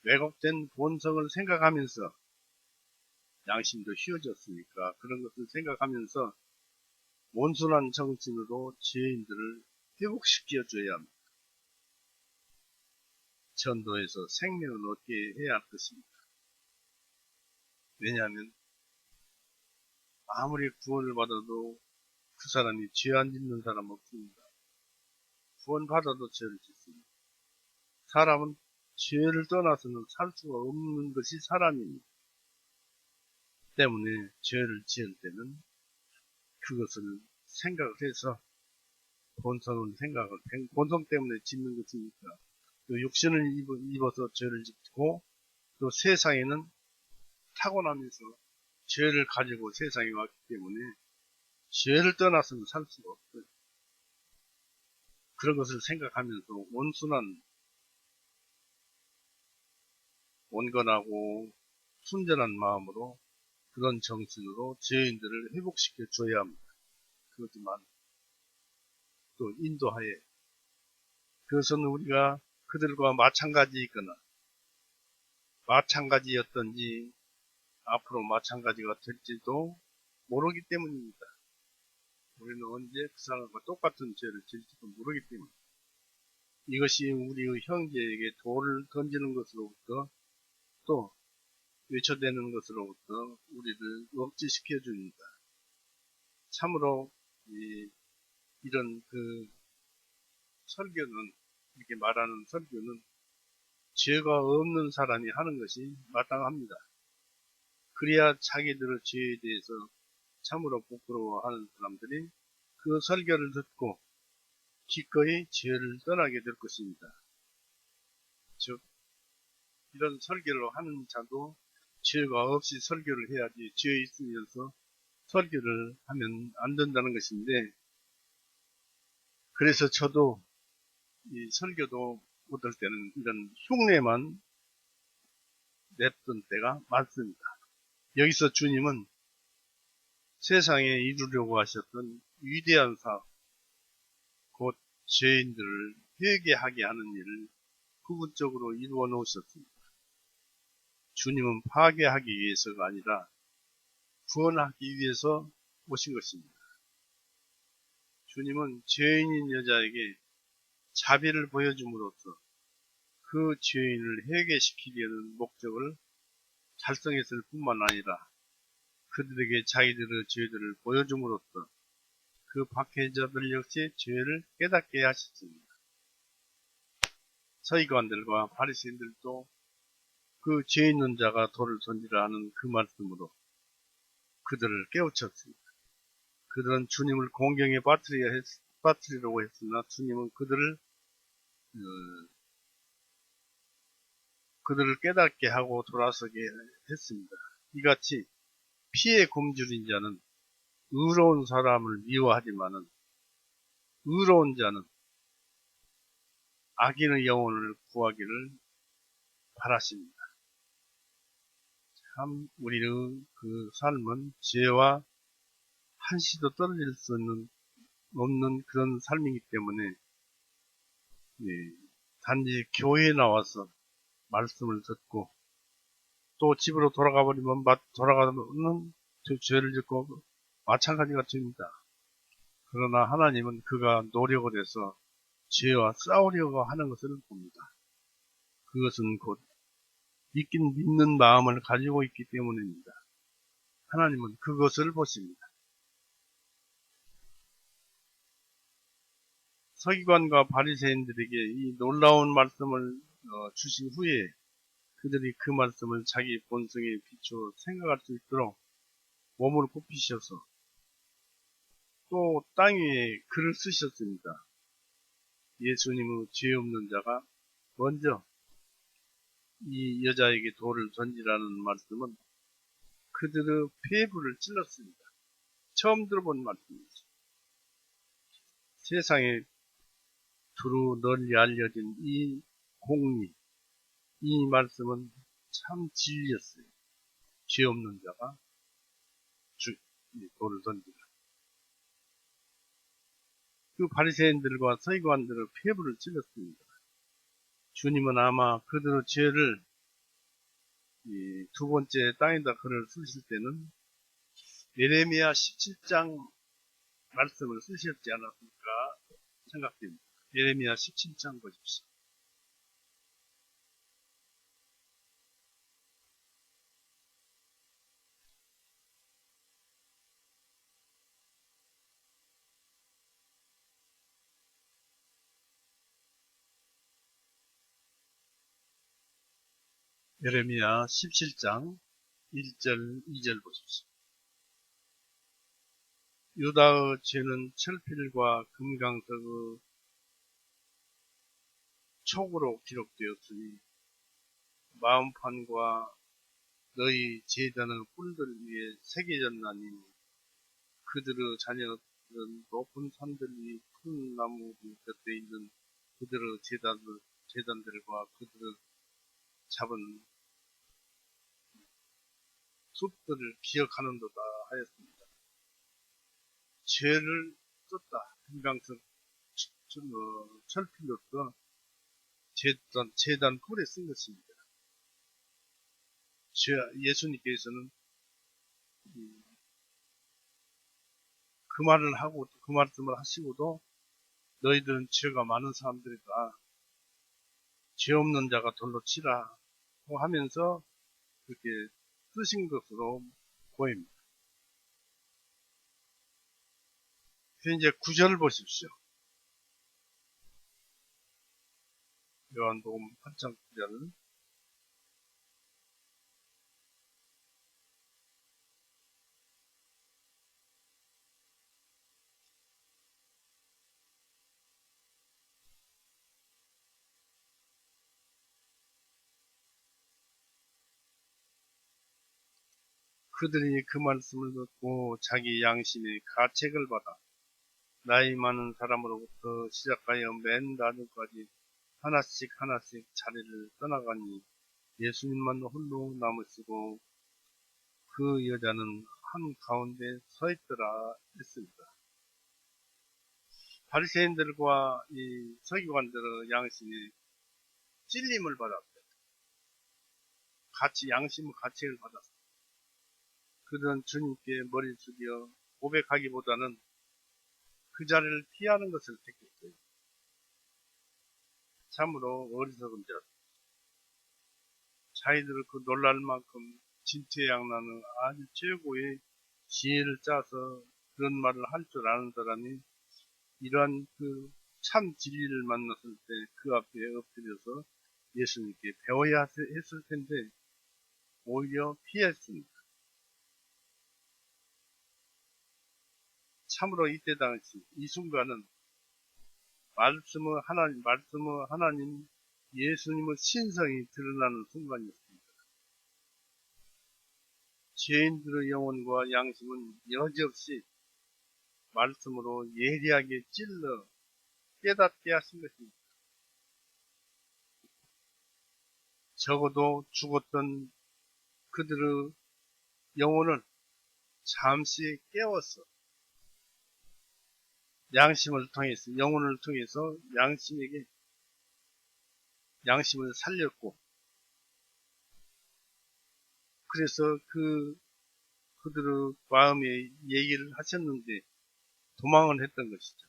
왜곡된 본성을 생각하면서 양심도 휘어졌으니까 그런 것을 생각하면서 온순한 정신으로 죄인들을 회복시켜 줘야 합니다. 전도에서 생명을 얻게 해야 할 것입니다. 왜냐하면 아무리 구원을 받아도 그 사람이 죄 안 짓는 사람 없습니다. 구원 받아도 죄를 짓습니다. 사람은 죄를 떠나서는 살 수가 없는 것이 사람입니다. 때문에 죄를 지을 때는 그것을 생각을 해서 본성 때문에 짓는 것이니까 또 육신을 입어서 죄를 짓고 또 세상에는 타고나면서 죄를 가지고 세상에 왔기 때문에 죄를 떠나서는 살 수가 없어요. 그런 것을 생각하면서 온순한 온건하고 순전한 마음으로 그런 정신으로 죄인들을 회복시켜 줘야 합니다. 그렇지만 또 인도하에 그것은 우리가 그들과 마찬가지이거나 마찬가지였던지 앞으로 마찬가지가 될지도 모르기 때문입니다. 우리는 언제 그 사람과 똑같은 죄를 질지도 모르기 때문에 이것이 우리의 형제에게 돌을 던지는 것으로부터 또 외쳐대는 것으로부터 우리를 억지시켜 줍니다. 참으로 이런 그 설교는 이렇게 말하는 설교는 죄가 없는 사람이 하는 것이 마땅합니다. 그래야 자기들의 죄에 대해서 참으로 부끄러워하는 사람들이 그 설교를 듣고 기꺼이 죄를 떠나게 될 것입니다. 즉 이런 설교를 하는 자도 죄가 없이 설교를 해야지 죄 있으면서 설교를 하면 안 된다는 것인데 그래서 저도 이 설교도 어떨 때는 이런 흉내만 냈던 때가 많습니다. 여기서 주님은 세상에 이루려고 하셨던 위대한 사업, 곧 죄인들을 회개하게 하는 일을 부분적으로 이루어 놓으셨습니다. 주님은 파괴하기 위해서가 아니라 구원하기 위해서 오신 것입니다. 주님은 죄인인 여자에게 자비를 보여줌으로써 그 죄인을 회개시키려는 목적을 달성했을 뿐만 아니라 그들에게 자기들의 죄들을 보여줌으로써 그 박해자들 역시 죄를 깨닫게 하셨습니다. 서기관들과 바리새인들도 그 죄 있는 자가 돌을 던지라 하는 그 말씀으로 그들을 깨우쳤습니다. 그들은 주님을 공경에 빠뜨리려고 했으나 주님은 그들을 깨닫게 하고 돌아서게 했습니다. 이같이 피해 굶주린 자는 의로운 사람을 미워하지만은 의로운 자는 악인의 영혼을 구하기를 바라십니다. 참 우리의 그 삶은 죄와 한시도 떨어질 수 없는 그런 삶이기 때문에 단지 교회에 나와서 말씀을 듣고 또 집으로 돌아가 버리면 돌아가는 죄를 짓고 마찬가지가 됩니다. 그러나 하나님은 그가 노력을 해서 죄와 싸우려고 하는 것을 봅니다. 그것은 곧 믿는 마음을 가지고 있기 때문입니다. 하나님은 그것을 보십니다. 서기관과 바리새인들에게 이 놀라운 말씀을 주신 후에 그들이 그 말씀을 자기 본성에 비추어 생각할 수 있도록 몸을 굽히셔서 또 땅 위에 글을 쓰셨습니다. 예수님의 죄 없는 자가 먼저 이 여자에게 돌을 던지라는 말씀은 그들의 폐부를 찔렀습니다. 처음 들어본 말씀이죠. 세상에 두루 널리 알려진 이 공리, 이 말씀은 참 진리였어요. 죄 없는 자가 돌을 던지라. 그 바리새인들과 서기관들의 폐부를 찔렀습니다. 주님은 아마 그들의 죄를 두 번째 땅에다 글을 쓰실 때는 예레미야 17장 말씀을 쓰셨지 않았을까 생각됩니다. 예레미야 17장 보십시오. 예레미야 17장 1절 2절 보십시오. 유다의 죄는 철필과 금강석의 촉으로 기록되었으니 마음판과 너희 제단의 뿔들 위에 새겨졌나니 그들의 자녀들은 높은 산들 위 푸른 나무 곁에 있는 그들의 제단들과 그들의 잡은 숲들을 기억하는도다 하였습니다. 죄를 썼다. 금강석 철필로서 제단 뿔에 쓴 것입니다. 예수님께서는 그 말을 하고 그 말씀을 하시고도 너희들은 죄가 많은 사람들이다. 죄 없는 자가 돌로 치라 하면서 그렇게 쓰신 것으로 보입니다. 이제 9절 보십시오. 요한복음 8장 9절. 그들이 그 말씀을 듣고 자기 양심의 가책을 받아 나이 많은 사람으로부터 시작하여 맨 나중까지 하나씩 자리를 떠나가니 예수님만 홀로 남으시고 그 여자는 한 가운데 서 있더라 했습니다. 바리새인들과 이 서기관들의 양심이 찔림을 받았어요. 양심의 가책을 받았어요. 그들은 주님께 머리를 숙여 고백하기보다는 그 자리를 피하는 것을 택했어요. 참으로 어리석은 자. 자기들을 그 놀랄 만큼 진퇴양난의 아주 최고의 지혜를 짜서 그런 말을 할 줄 아는 사람이 이러한 그 참 진리를 만났을 때 그 앞에 엎드려서 예수님께 배워야 했을 텐데 오히려 피했습니다. 참으로 이때 당시 이 순간은 말씀의 하나님 예수님의 신성이 드러나는 순간이었습니다. 죄인들의 영혼과 양심은 여지없이 말씀으로 예리하게 찔러 깨닫게 하신 것입니다. 적어도 죽었던 그들의 영혼을 잠시 깨워서 양심을 통해서 영혼을 통해서 양심을 살렸고 그래서 그들의 마음에 얘기를 하셨는데 도망을 했던 것이죠.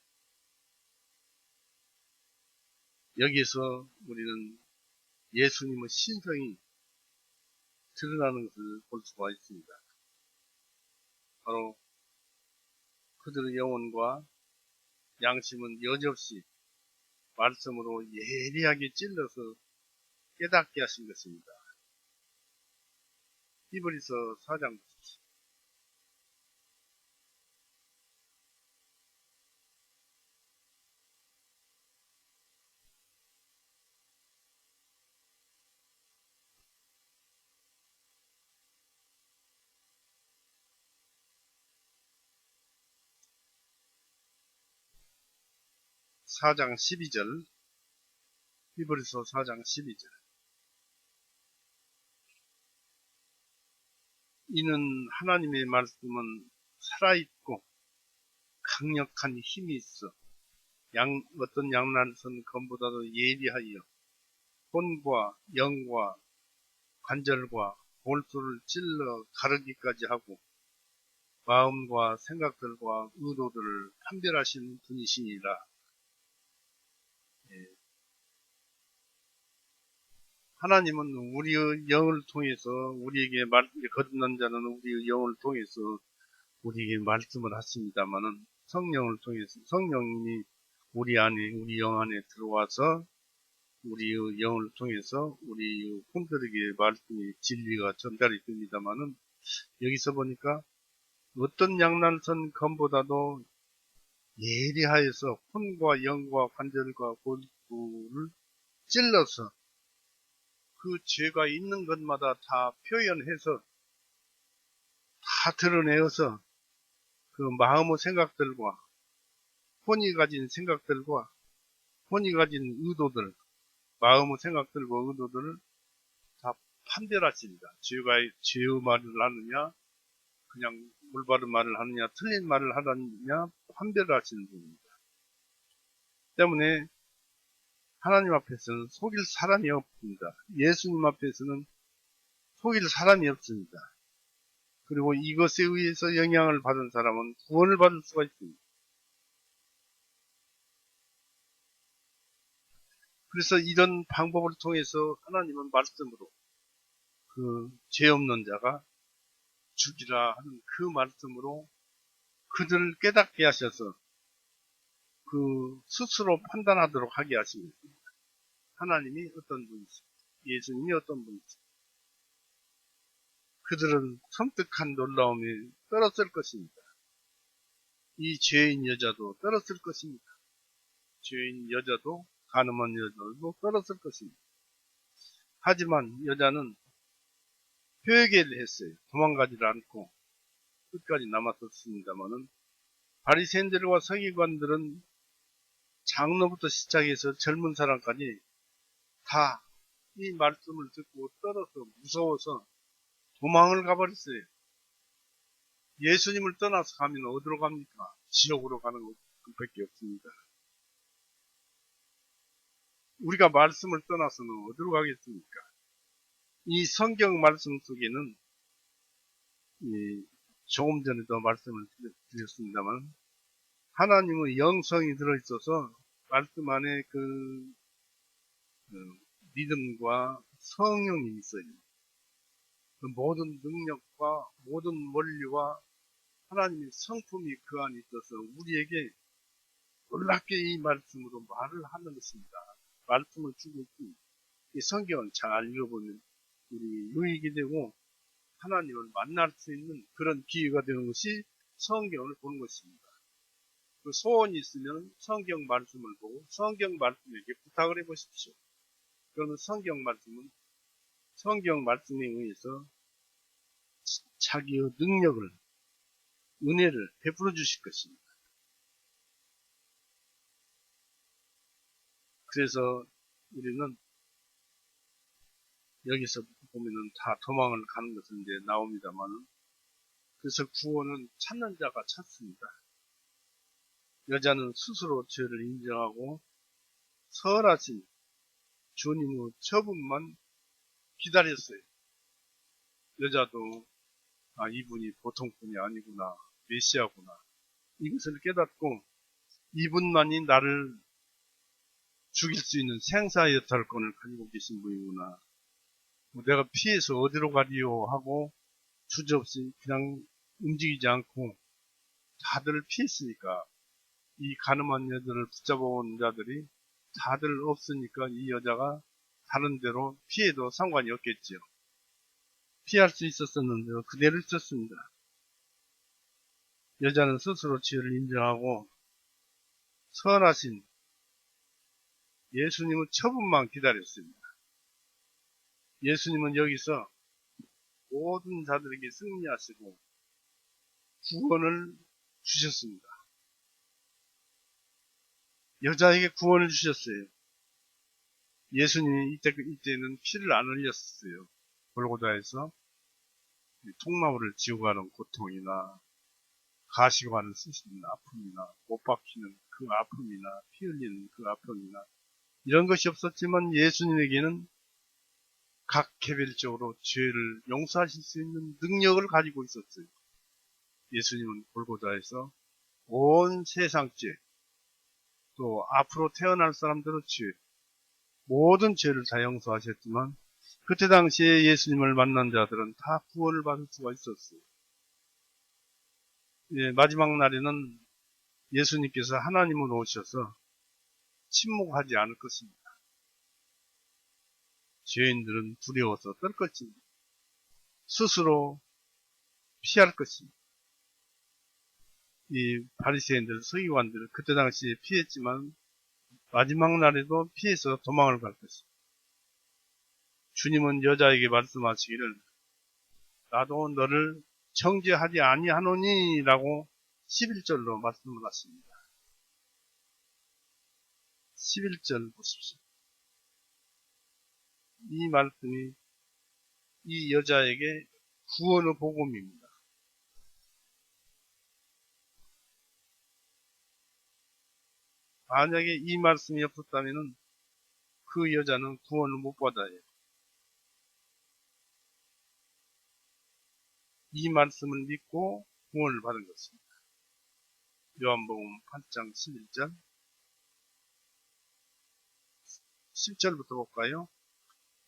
여기서 우리는 예수님의 신성이 드러나는 것을 볼 수가 있습니다. 바로 그들의 영혼과 양심은 여지없이 말씀으로 예리하게 찔러서 깨닫게 하신 것입니다. 히브리서 4장 12절 히브리서 4장 12절 이는 하나님의 말씀은 살아있고 강력한 힘이 있어 어떤 양날선 검보다도 예리하여 혼과 영과 관절과 골수를 찔러 가르기까지 하고 마음과 생각들과 의도들을 판별하시는 분이시니라. 예. 하나님은 우리의 영을 통해서 우리에게 거듭난 자는 우리의 영을 통해서 우리에게 말씀을 하십니다만은 성령을 통해서 성령님이 우리 안에 우리 영 안에 들어와서 우리의 영을 통해서 우리 혼들에게 말씀이 진리가 전달이 됩니다만은 여기서 보니까 어떤 양날선 검보다도 예리하여서 혼과 영과 관절과 골수를 찔러서 그 죄가 있는 것마다 다 표현해서 다 드러내어서 그 마음의 생각들과 혼이 가진 생각들과 혼이 가진 의도들, 마음의 생각들과 의도들을 다 판별하십니다. 죄의 말을 하느냐, 그냥 올바른 말을 하느냐, 틀린 말을 하느냐, 판별을 하시는 분입니다. 때문에 하나님 앞에서는 속일 사람이 없습니다. 예수님 앞에서는 속일 사람이 없습니다. 그리고 이것에 의해서 영향을 받은 사람은 구원을 받을 수가 있습니다. 그래서 이런 방법을 통해서 하나님은 말씀으로 그 죄 없는 자가 죽이라 하는 그 말씀으로 그들을 깨닫게 하셔서 그 스스로 판단하도록 하게 하십니다. 하나님이 어떤 분이십니까? 예수님이 어떤 분이십니까? 그들은 섬뜩한 놀라움에 떨었을 것입니다. 이 죄인 여자도 떨었을 것입니다. 죄인 여자도 가늠한 여자도 떨었을 것입니다. 하지만 여자는 회개를 했어요. 도망가지를 않고 끝까지 남았었습니다만은 바리새인들과 서기관들은 장로부터 시작해서 젊은 사람까지 다 이 말씀을 듣고 떨어서 무서워서 도망을 가버렸어요. 예수님을 떠나서 가면 어디로 갑니까? 지옥으로 가는 것밖에 없습니다. 우리가 말씀을 떠나서는 어디로 가겠습니까? 이 성경 말씀 속에는 조금 전에도 말씀을 드렸습니다만 하나님의 영성이 들어있어서 말씀 안에 그 믿음과 성령이 있어요. 그 모든 능력과 모든 원리와 하나님의 성품이 그 안에 있어서 우리에게 놀랍게 이 말씀으로 말을 하는 것입니다. 말씀을 주고 있습니다. 이 성경을 잘 읽어보면 우리 유익이 되고 하나님을 만날 수 있는 그런 기회가 되는 것이 성경을 보는 것입니다. 그 소원이 있으면 성경 말씀을 보고 성경 말씀에게 부탁을 해보십시오. 그러면 성경 말씀에 의해서 자기의 능력을, 은혜를 베풀어 주실 것입니다. 그래서 우리는 여기서 보면은 다 도망을 가는 것은 이제 나옵니다만, 그래서 구원은 찾는 자가 찾습니다. 여자는 스스로 죄를 인정하고 선하신 주님의 처분만 기다렸어요. 여자도 이분이 보통 분이 아니구나, 메시아구나, 이것을 깨닫고 이분만이 나를 죽일 수 있는 생사여탈권을 가지고 계신 분이구나. 내가 피해서 어디로 가리요 하고 주저없이 그냥 움직이지 않고 다들 피했으니까 이 가늠한 여자를 붙잡아온 자들이 다들 없으니까 이 여자가 다른 데로 피해도 상관이 없겠죠. 피할 수 있었었는데 그대로 있었습니다. 여자는 스스로 죄를 인정하고 선하신 예수님의 처분만 기다렸습니다. 예수님은 여기서 모든 자들에게 승리하시고 구원을 주셨습니다. 여자에게 구원을 주셨어요. 예수님이 이때는 피를 안 흘렸어요. 골고다에서. 통나무를 지고 가는 고통이나 가시관을 쓰시는 아픔이나 못 박히는 그 아픔이나 피 흘리는 그 아픔이나 이런 것이 없었지만 예수님에게는 각 개별적으로 죄를 용서하실 수 있는 능력을 가지고 있었어요. 예수님은 골고다에서 온 세상 죄, 또 앞으로 태어날 사람들의 죄, 모든 죄를 다 용서하셨지만 그때 당시에 예수님을 만난 자들은 다 구원을 받을 수가 있었어요. 예, 마지막 날에는 예수님께서 하나님으로 오셔서 침묵하지 않을 것입니다. 죄인들은 두려워서 떨 것입니다. 스스로 피할 것입니다. 이 바리새인들, 서기관들은 그때 당시에 피했지만 마지막 날에도 피해서 도망을 갈 것입니다. 주님은 여자에게 말씀하시기를 나도 너를 정죄하지 아니하노니 라고 11절로 말씀을 하십니다. 11절 보십시오. 이 말씀이 이 여자에게 구원의 복음입니다. 만약에 이 말씀이 없었다면 그 여자는 구원을 못 받아요. 이 말씀을 믿고 구원을 받은 것입니다. 요한복음 8장 11절 10절부터 볼까요?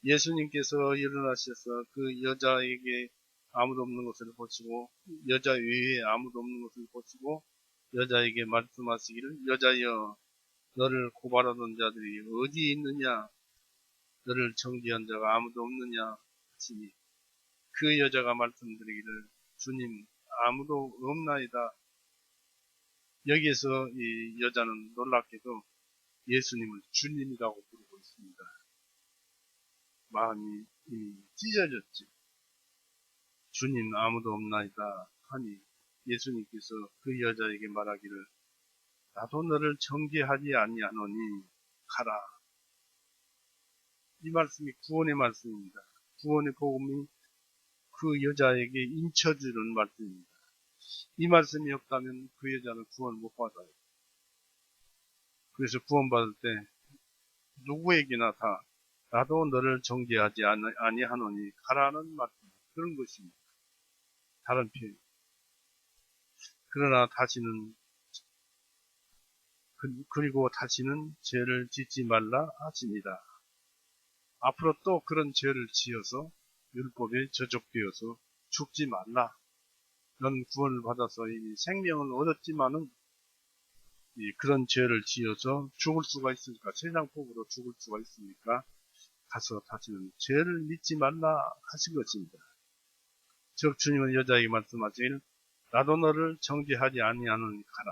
예수님께서 일어나셔서 그 여자에게 아무도 없는 것을 보시고 여자 외에 아무도 없는 것을 보시고 여자에게 말씀하시기를 여자여 너를 고발하던 자들이 어디 있느냐 너를 정죄한 자가 아무도 없느냐 하시니 그 여자가 말씀드리기를 주님 아무도 없나이다. 여기에서 이 여자는 놀랍게도 예수님을 주님이라고 부르고 있습니다. 마음이 이미 찢어졌지. 주님 아무도 없나이다 하니 예수님께서 그 여자에게 말하기를 나도 너를 정죄하지 아니하노니 가라. 이 말씀이 구원의 말씀입니다. 구원의 복음이 그 여자에게 인쳐주는 말씀입니다. 이 말씀이 없다면 그 여자는 구원을 못 받아요. 그래서 구원받을 때 누구에게나 다 나도 너를 정죄하지 아니하노니 가라는 말씀 그런 것입니다. 다른 표현. 그러나 다시는 그리고 다시는 죄를 짓지 말라 하십니다. 앞으로 또 그런 죄를 지어서 율법에 저촉되어서 죽지 말라. 넌 구원을 받아서 이미 생명을 얻었지만은 그런 죄를 지어서 죽을 수가 있으니까 세상 법으로 죽을 수가 있으니까 가서 다시는 죄를 믿지 말라 하신 것입니다. 즉 주님은 여자에게 말씀하시기를 나도 너를 정죄하지 아니하노니 가라.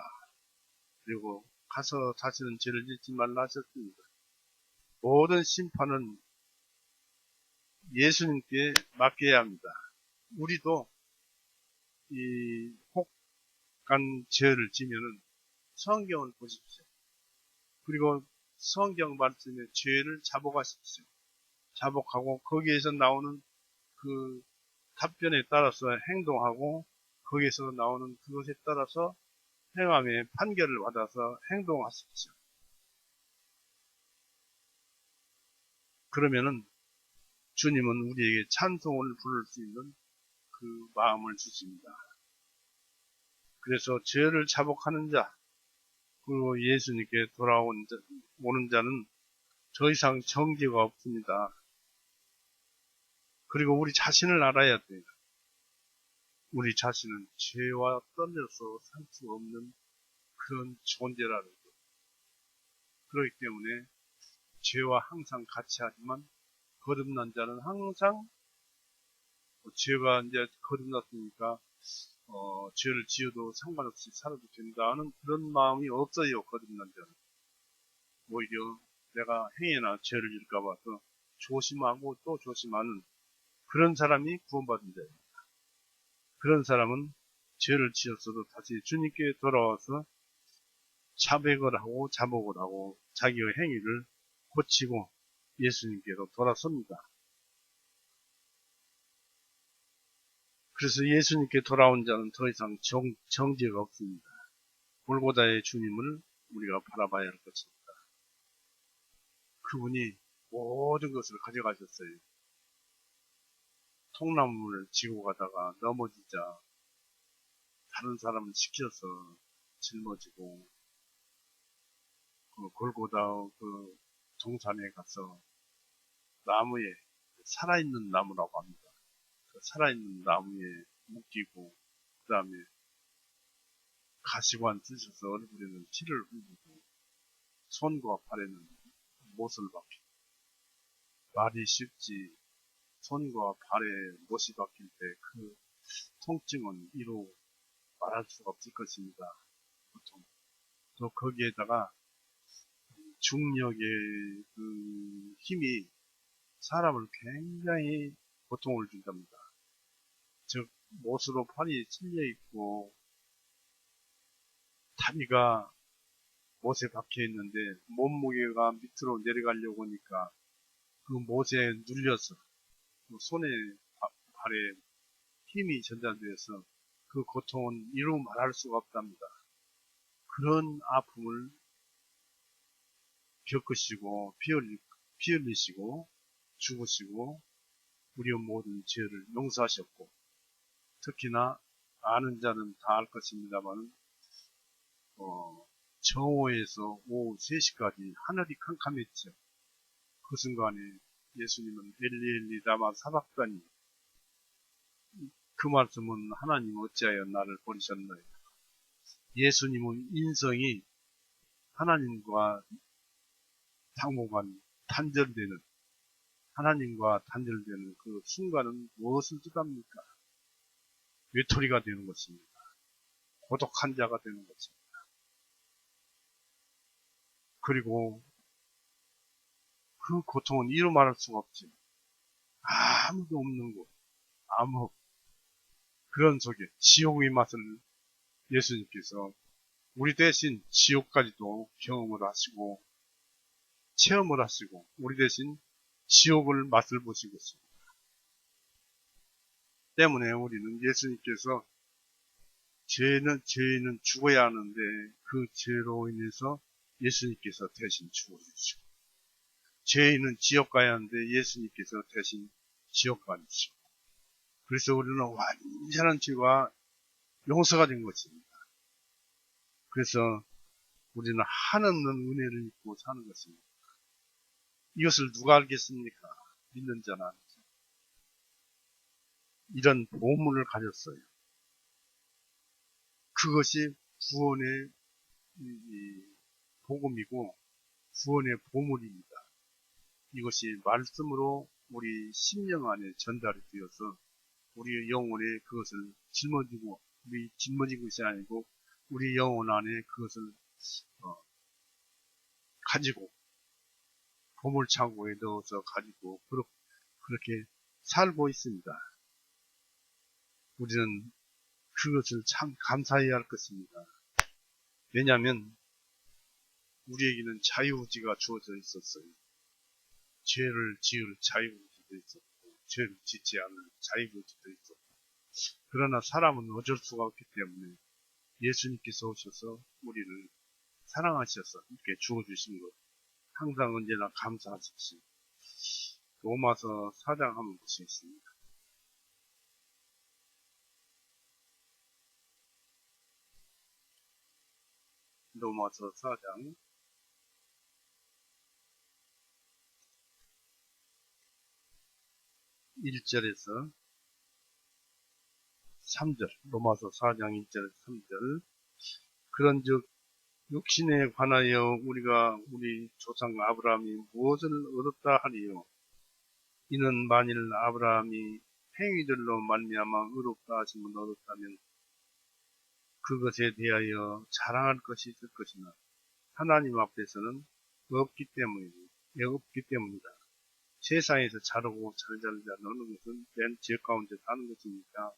그리고 가서 다시는 죄를 짓지 말라 하셨습니다. 모든 심판은 예수님께 맡겨야 합니다. 우리도 이 혹간 죄를 지면은 성경을 보십시오. 그리고 성경 말씀의 죄를 자복하십시오. 자복하고 거기에서 나오는 그 답변에 따라서 행동하고 거기에서 나오는 그것에 따라서 행함의 판결을 받아서 행동하십시오. 그러면은 주님은 우리에게 찬송을 부를 수 있는 그 마음을 주십니다. 그래서 죄를 자복하는 자, 그리고 예수님께 오는 자는 더 이상 정죄가 없습니다. 그리고 우리 자신을 알아야 돼요. 우리 자신은 죄와 떨려서 살 수 없는 그런 존재라는 것. 그렇기 때문에 죄와 항상 같이 하지만 거듭난 자는 항상 죄가 이제 거듭났으니까 죄를 지어도 상관없이 살아도 된다는 그런 마음이 없어요. 거듭난 자는. 오히려 내가 행해나 죄를 일까봐 더 조심하고 또 조심하는 그런 사람이 구원받은 자입니다. 그런 사람은 죄를 지었어도 다시 주님께 돌아와서 자백을 하고 자복을 하고 자기의 행위를 고치고 예수님께로 돌아섭니다. 그래서 예수님께 돌아온 자는 더 이상 정죄가 없습니다. 골고다의 주님을 우리가 바라봐야 할 것입니다. 그분이 모든 것을 가져가셨어요. 통나무를 지고 가다가 넘어지자 다른 사람을 시켜서 짊어지고 그 골고다 그 동산에 가서 나무에 살아있는 나무라고 합니다. 그 살아있는 나무에 묶이고 그 다음에 가시관 쓰셔서 얼굴에는 피를 흘리고 손과 발에는 못을 박히고 말이 쉽지 손과 발에 못이 박힐 때 그 통증은 이루 말할 수가 없을 것입니다. 보통. 또 거기에다가 중력의 그 힘이 사람을 굉장히 고통을 준답니다. 즉 못으로 팔이 찔려 있고 다리가 못에 박혀 있는데 몸무게가 밑으로 내려가려고 하니까 그 못에 눌려서 그 손에 발에 힘이 전달되어서 그 고통은 이루 말할 수가 없답니다. 그런 아픔을 겪으시고 피 흘리시고 죽으시고 우리의 모든 죄를 용서하셨고 특히나 아는 자는 다 알 것입니다만 정오에서 오후 3시까지 하늘이 캄캄했죠. 그 순간에 예수님은 엘리 엘리 라마 사박다니 그 말씀은 하나님 어찌하여 나를 버리셨나요? 예수님의 인성이 하나님과 당분간 단절되는 하나님과 단절되는 그 순간은 무엇을 뜻합니까? 외톨이가 되는 것입니다. 고독한 자가 되는 것입니다. 그리고 그 고통은 이루 말할 수가 없지. 아무도 없는 곳, 아무 그런 속에 지옥의 맛을 예수님께서 우리 대신 지옥까지도 경험을 하시고 체험을 하시고 우리 대신 지옥을 맛을 보시고 있습니다. 때문에 우리는 예수님께서 죄는 죽어야 하는데 그 죄로 인해서 예수님께서 대신 죽어주시고 죄인은 지옥 가야 하는데 예수님께서 대신 지옥 가주시고 그래서 우리는 완전한 죄가 용서가 된 것입니다. 그래서 우리는 한없는 은혜를 입고 사는 것입니다. 이것을 누가 알겠습니까? 믿는 자는 알죠. 이런 보물을 가졌어요. 그것이 구원의 복음이고 구원의 보물입니다. 이것이 말씀으로 우리 심령 안에 전달이 되어서 우리 영혼에 그것을 짊어진 것이 아니고 우리 영혼 안에 그것을 가지고 보물창고에 넣어서 가지고 그렇게 살고 있습니다. 우리는 그것을 참 감사해야 할 것입니다. 왜냐하면 우리에게는 자유의지가 주어져 있었어요. 죄를 지을 자유의지도 있었고 죄를 짓지 않을 자유의지도 있었고 그러나 사람은 어쩔 수가 없기 때문에 예수님께서 오셔서 우리를 사랑하셔서 이렇게 주어주신 것 항상 언제나 감사하십시오. 로마서 4장 한번 보시겠습니다. 로마서 4장 1절에서 3절 로마서 4장 1절에서 3절 그런즉 육신에 관하여 우리가 우리 조상 아브라함이 무엇을 얻었다 하리요. 이는 만일 아브라함이 행위들로 말미암아 의롭다 하심을 얻었다면 그것에 대하여 자랑할 것이 있을 것이나 하나님 앞에서는 없기 때문이다. 세상에서 자르고 잘자르지 않는 것은 맨 죄 가운데 사는 것이니까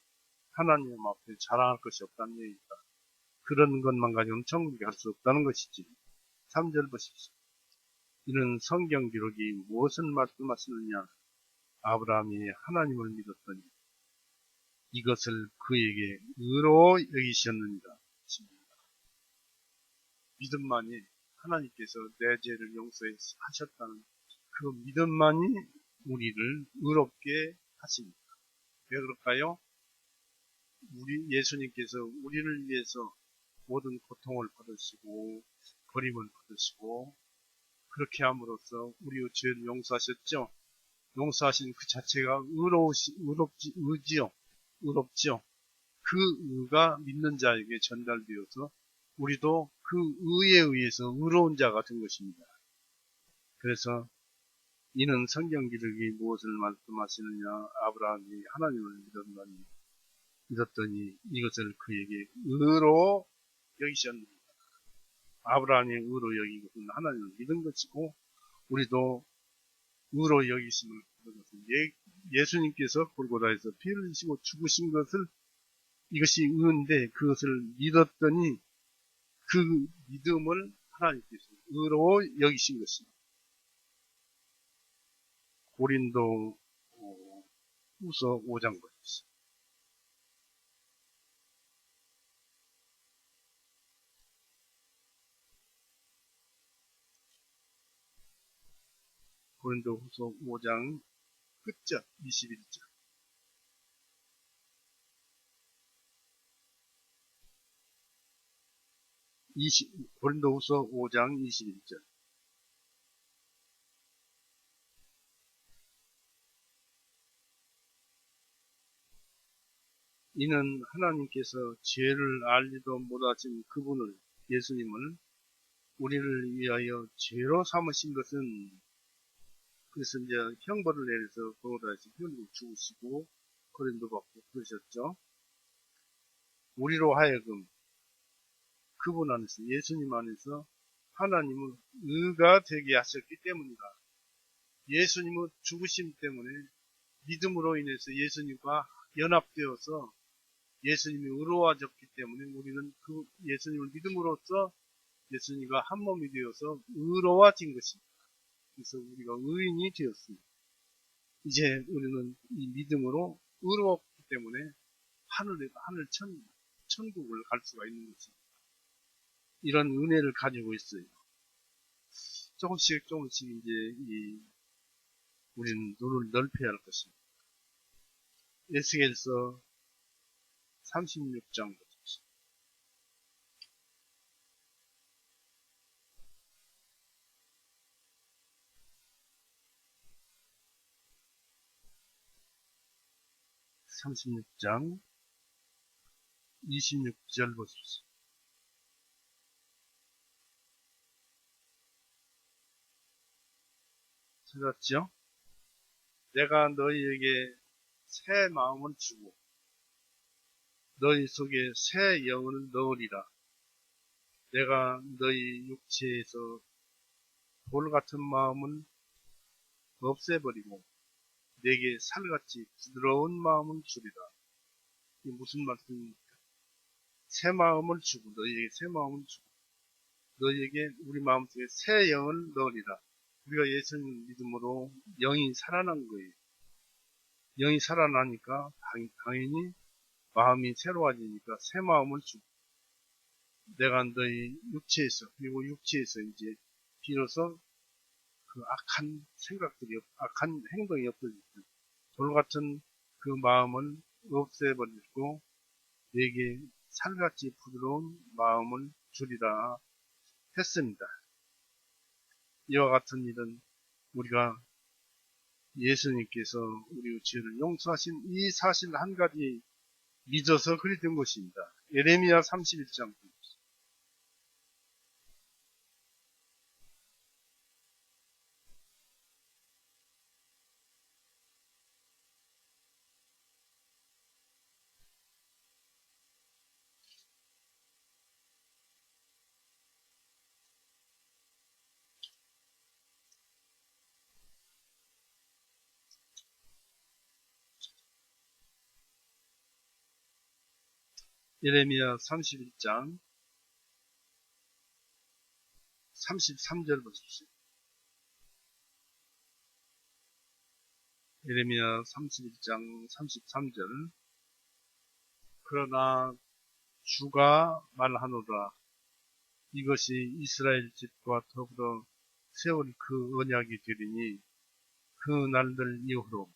하나님 앞에 자랑할 것이 없다는 얘기다. 그런 것만 가지고는 천국에 갈 수 없다는 것이지. 3절 보십시오. 이는 성경 기록이 무엇을 말씀하시느냐. 아브라함이 하나님을 믿었더니 이것을 그에게 의로 여기셨느니라. 믿음만이 하나님께서 내 죄를 용서하셨다는 그 믿음만이 우리를 의롭게 하십니다. 왜 그럴까요? 예수님께서 우리를 위해서 모든 고통을 받으시고 버림을 받으시고 그렇게 함으로써 우리의 죄를 용서하셨죠. 용서하신 그 자체가 의롭지요. 그 의가 믿는 자에게 전달되어서 우리도 그 의에 의해서 의로운 자가 된 것입니다. 그래서 이는 성경 기록이 무엇을 말씀하시느냐? 아브라함이 하나님을 믿었더니 이것을 그에게 의로 여기셨느니라. 아브라함이 의로 여긴 것은 하나님을 믿은 것이고 우리도 의로 여기심을 받은 것은 예수님께서 골고다에서 피를 흘리시고 죽으신 것을 이것이 의인데 그것을 믿었더니 그 믿음을 하나님께서 의로 여기신 것입니다. 고린도 후서 5장 보십시오. 고린도 후서 5장 끝절 21절. 고린도 후서 5장 21절. 이는 하나님께서 죄를 알지도 못하신 그분을, 예수님을 우리를 위하여 죄로 삼으신 것은, 그래서 이제 형벌을 내려서 골고다에서 피 흘리고 죽으시고 고린도 받고 그러셨죠. 우리로 하여금 그분 안에서, 예수님 안에서 하나님은 의가 되게 하셨기 때문이다. 예수님은 죽으심 때문에 믿음으로 인해서 예수님과 연합되어서 예수님이 의로워졌기 때문에 우리는 그 예수님을 믿음으로써 예수님과 한 몸이 되어서 의로워진 것입니다. 그래서 우리가 의인이 되었습니다. 이제 우리는 이 믿음으로 의로웠기 때문에 천국을 갈 수가 있는 것입니다. 이런 은혜를 가지고 있어요. 조금씩 이제 우리는 눈을 넓혀야 할 것입니다. 에스겔서 36장 36장 26절 보십시오. 찾았죠? 내가 너희에게 새 마음을 주고 너희 속에 새 영을 넣으리라. 내가 너희 육체에서 돌 같은 마음을 없애버리고 내게 살같이 부드러운 마음을 주리라. 이게 무슨 말씀입니까? 새 마음을 주고 너희에게 새 마음을 주고 너희에게 우리 마음속에 새 영을 넣으리라. 우리가 예수님 믿음으로 영이 살아난 거예요. 영이 살아나니까 당연히 마음이 새로워지니까 새 마음을 주고 내가 너희 육체에서 그리고 육체에서 이제 비로소 그 악한 생각들이 악한 행동이 없어질 때 돌 같은 그 마음을 없애버리고 내게 살같이 부드러운 마음을 주리라 했습니다. 이와 같은 일은 우리가 예수님께서 우리의 죄를 용서하신 이 사실 한 가지 믿어서 그리 된 것입니다. 예레미야 31장. 예레미야 31장 33절 보십시오. 예레미야 31장 33절 그러나 주가 말하노라. 이것이 이스라엘 집과 더불어 세울 그 언약이 되리니 그 날들 이후로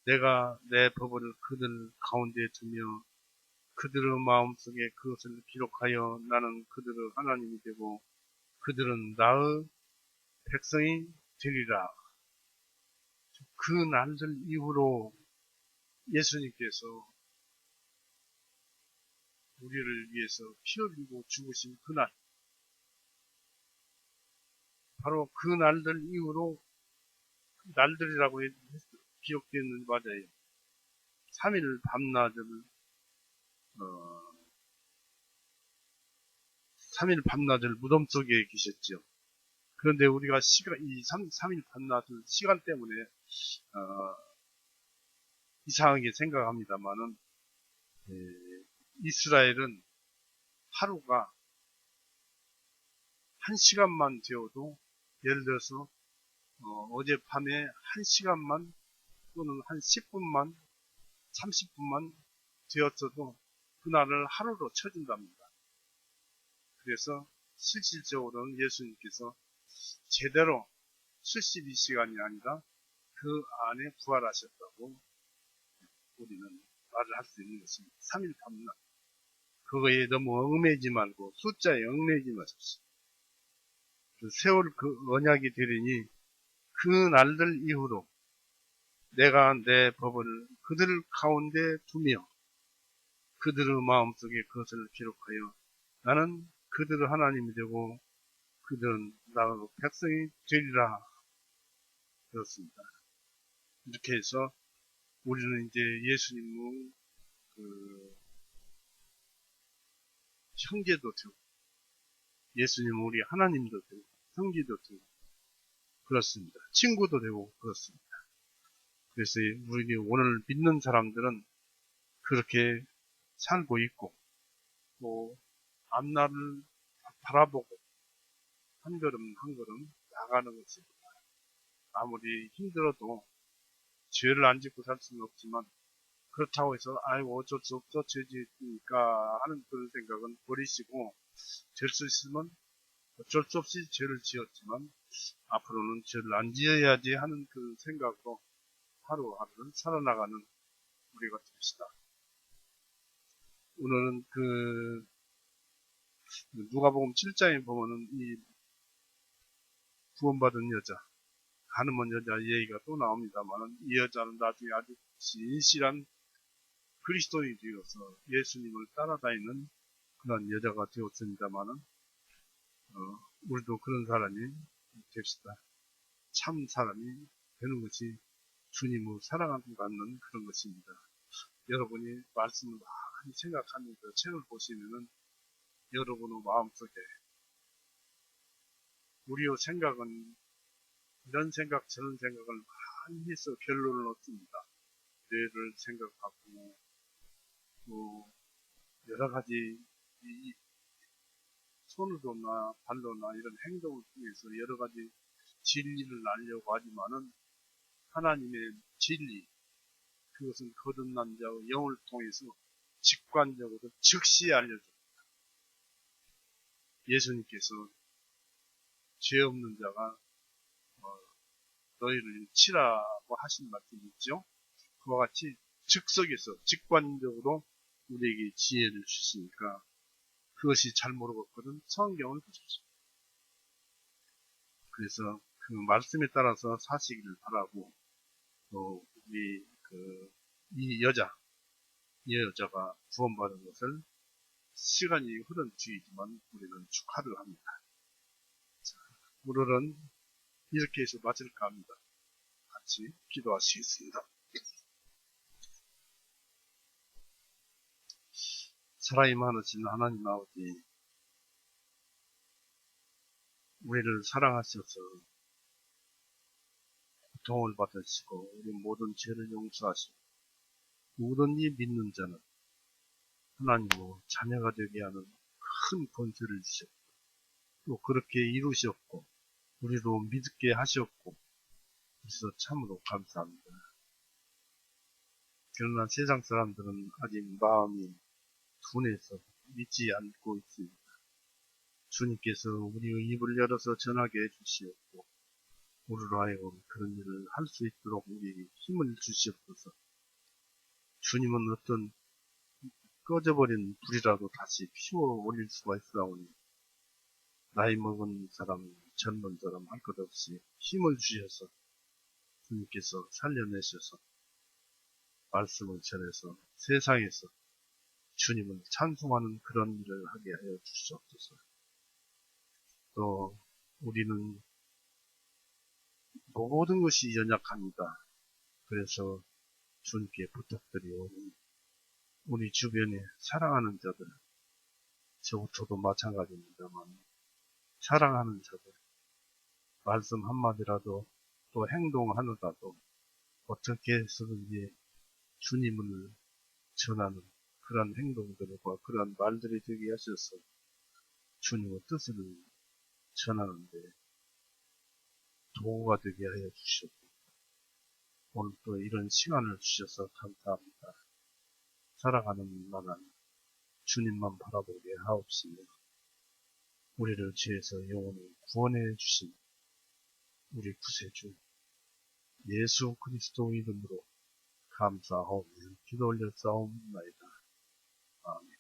내가 내 법을 그들 가운데 두며 그들의 마음속에 그것을 기록하여 나는 그들의 하나님이 되고 그들은 나의 백성이 되리라. 그 날들 이후로 예수님께서 우리를 위해서 피 흘리고 죽으신 그날, 바로 그 날들 이후로 날들이라고 기록되어 있는 맞아요. 3일 밤낮을 3일 밤낮을 무덤 속에 계셨죠. 그런데 우리가 이 3일 밤낮을 시간 때문에 이상하게 생각합니다만은 이스라엘은 하루가 1시간만 되어도 예를 들어서 어젯밤에 1시간만 또는 한 10분만 30분만 되었어도 그날을 하루로 쳐준답니다. 그래서 실질적으로는 예수님께서 제대로 72시간이 아니라 그 안에 부활하셨다고 우리는 말을 할 수 있는 것입니다. 3일 밤낮. 그거에 너무 얽매이지 말고 숫자에 얽매이지 마십시오. 세월 그 언약이 되리니 그 날들 이후로 내가 내 법을 그들 가운데 두며 그들의 마음속에 그것을 기록하여 나는 그들의 하나님이 되고 그들은 나의 백성이 되리라. 그렇습니다. 이렇게 해서 우리는 이제 예수님의 그 형제도 되고 예수님은 우리 하나님도 되고 형제도 되고 그렇습니다. 친구도 되고 그렇습니다. 그래서 우리 오늘 믿는 사람들은 그렇게 살고 있고 또 앞날을 바라보고 한 걸음 한 걸음 나가는 것입니다. 아무리 힘들어도 죄를 안 짓고 살 수는 없지만 그렇다고 해서 아이고 어쩔 수 없어 죄 짓니까 하는 그런 생각은 버리시고 될 수 있으면 어쩔 수 없이 죄를 지었지만 앞으로는 죄를 안 지어야지 하는 그 생각으로 하루하루를 살아나가는 우리가 됩시다. 오늘은 그 누가복음 7장에 보면은 이 구원받은 여자 가늠한 여자 얘기가 또 나옵니다만은 이 여자는 나중에 아주 진실한 그리스도인이 되어서 예수님을 따라다니는 그런 여자가 되었습니다만은 우리도 그런 사람이 됩시다. 참 사람이 되는 것이 주님을 사랑받는 그런 것입니다. 여러분이 말씀을 많이 생각하면서 책을 보시면은 여러분의 마음속에 우리의 생각은 이런 생각 저런 생각을 많이 해서 결론을 얻습니다. 뇌를 생각하고 또 여러 가지 이 손으로나 발로나 이런 행동을 통해서 여러 가지 진리를 알려고 하지만은 하나님의 진리 그것은 거듭난 자의 영을 통해서 직관적으로 즉시 알려줍니다. 예수님께서 죄 없는 자가 너희를 치라고 하신 말씀이 있죠. 그와 같이 즉석에서 직관적으로 우리에게 지혜를 주시니까 그것이 잘 모르겠거든 성경을 보십시오. 그래서 그 말씀에 따라서 사시기를 바라고 또 우리 이 여자가 구원받은 것을 시간이 흐른 뒤이지만 우리는 축하를 합니다. 자, 오늘은 이렇게 해서 마칠까 합니다. 같이 기도하시겠습니다. 사랑이 많으신 하나님 아버지, 우리를 사랑하셔서 고통을 받으시고 우리 모든 죄를 용서하시고 모든 이 믿는 자는 하나님의 자녀가 되게 하는 큰 권세를 주셨고 또 그렇게 이루셨고 우리도 믿게 하셨고 그래서 참으로 감사합니다. 그러나 세상 사람들은 아직 마음이 둔해서 믿지 않고 있습니다. 주님께서 우리의 입을 열어서 전하게 해주시옵고 우리로 하여금 그런 일을 할 수 있도록 우리에게 힘을 주시옵소서. 주님은 어떤 꺼져버린 불이라도 다시 피워 올릴 수가 있사오니 나이 먹은 사람, 젊은 사람 할 것 없이 힘을 주셔서 주님께서 살려내셔서 말씀을 전해서 세상에서 주님을 찬송하는 그런 일을 하게 하여 주시옵소서. 또 우리는 모든 것이 연약합니다. 그래서 주님께 부탁드리오니 우리 주변에 사랑하는 자들, 저도 마찬가지입니다만 사랑하는 자들, 말씀 한마디라도 또 행동하느라도 어떻게 해서든지 주님을 전하는 그런 행동들과 그런 말들이 되게 하셔서 주님의 뜻을 전하는데 도구가 되게 하여 주셨고 오늘 또 이런 시간을 주셔서 감사합니다. 살아가는 나는 주님만 바라보게 하옵시며 우리를 죄에서 영원히 구원해 주신 우리 구세주 예수 그리스도 이름으로 감사하오며 기도 올려 싸움나이다. 아멘.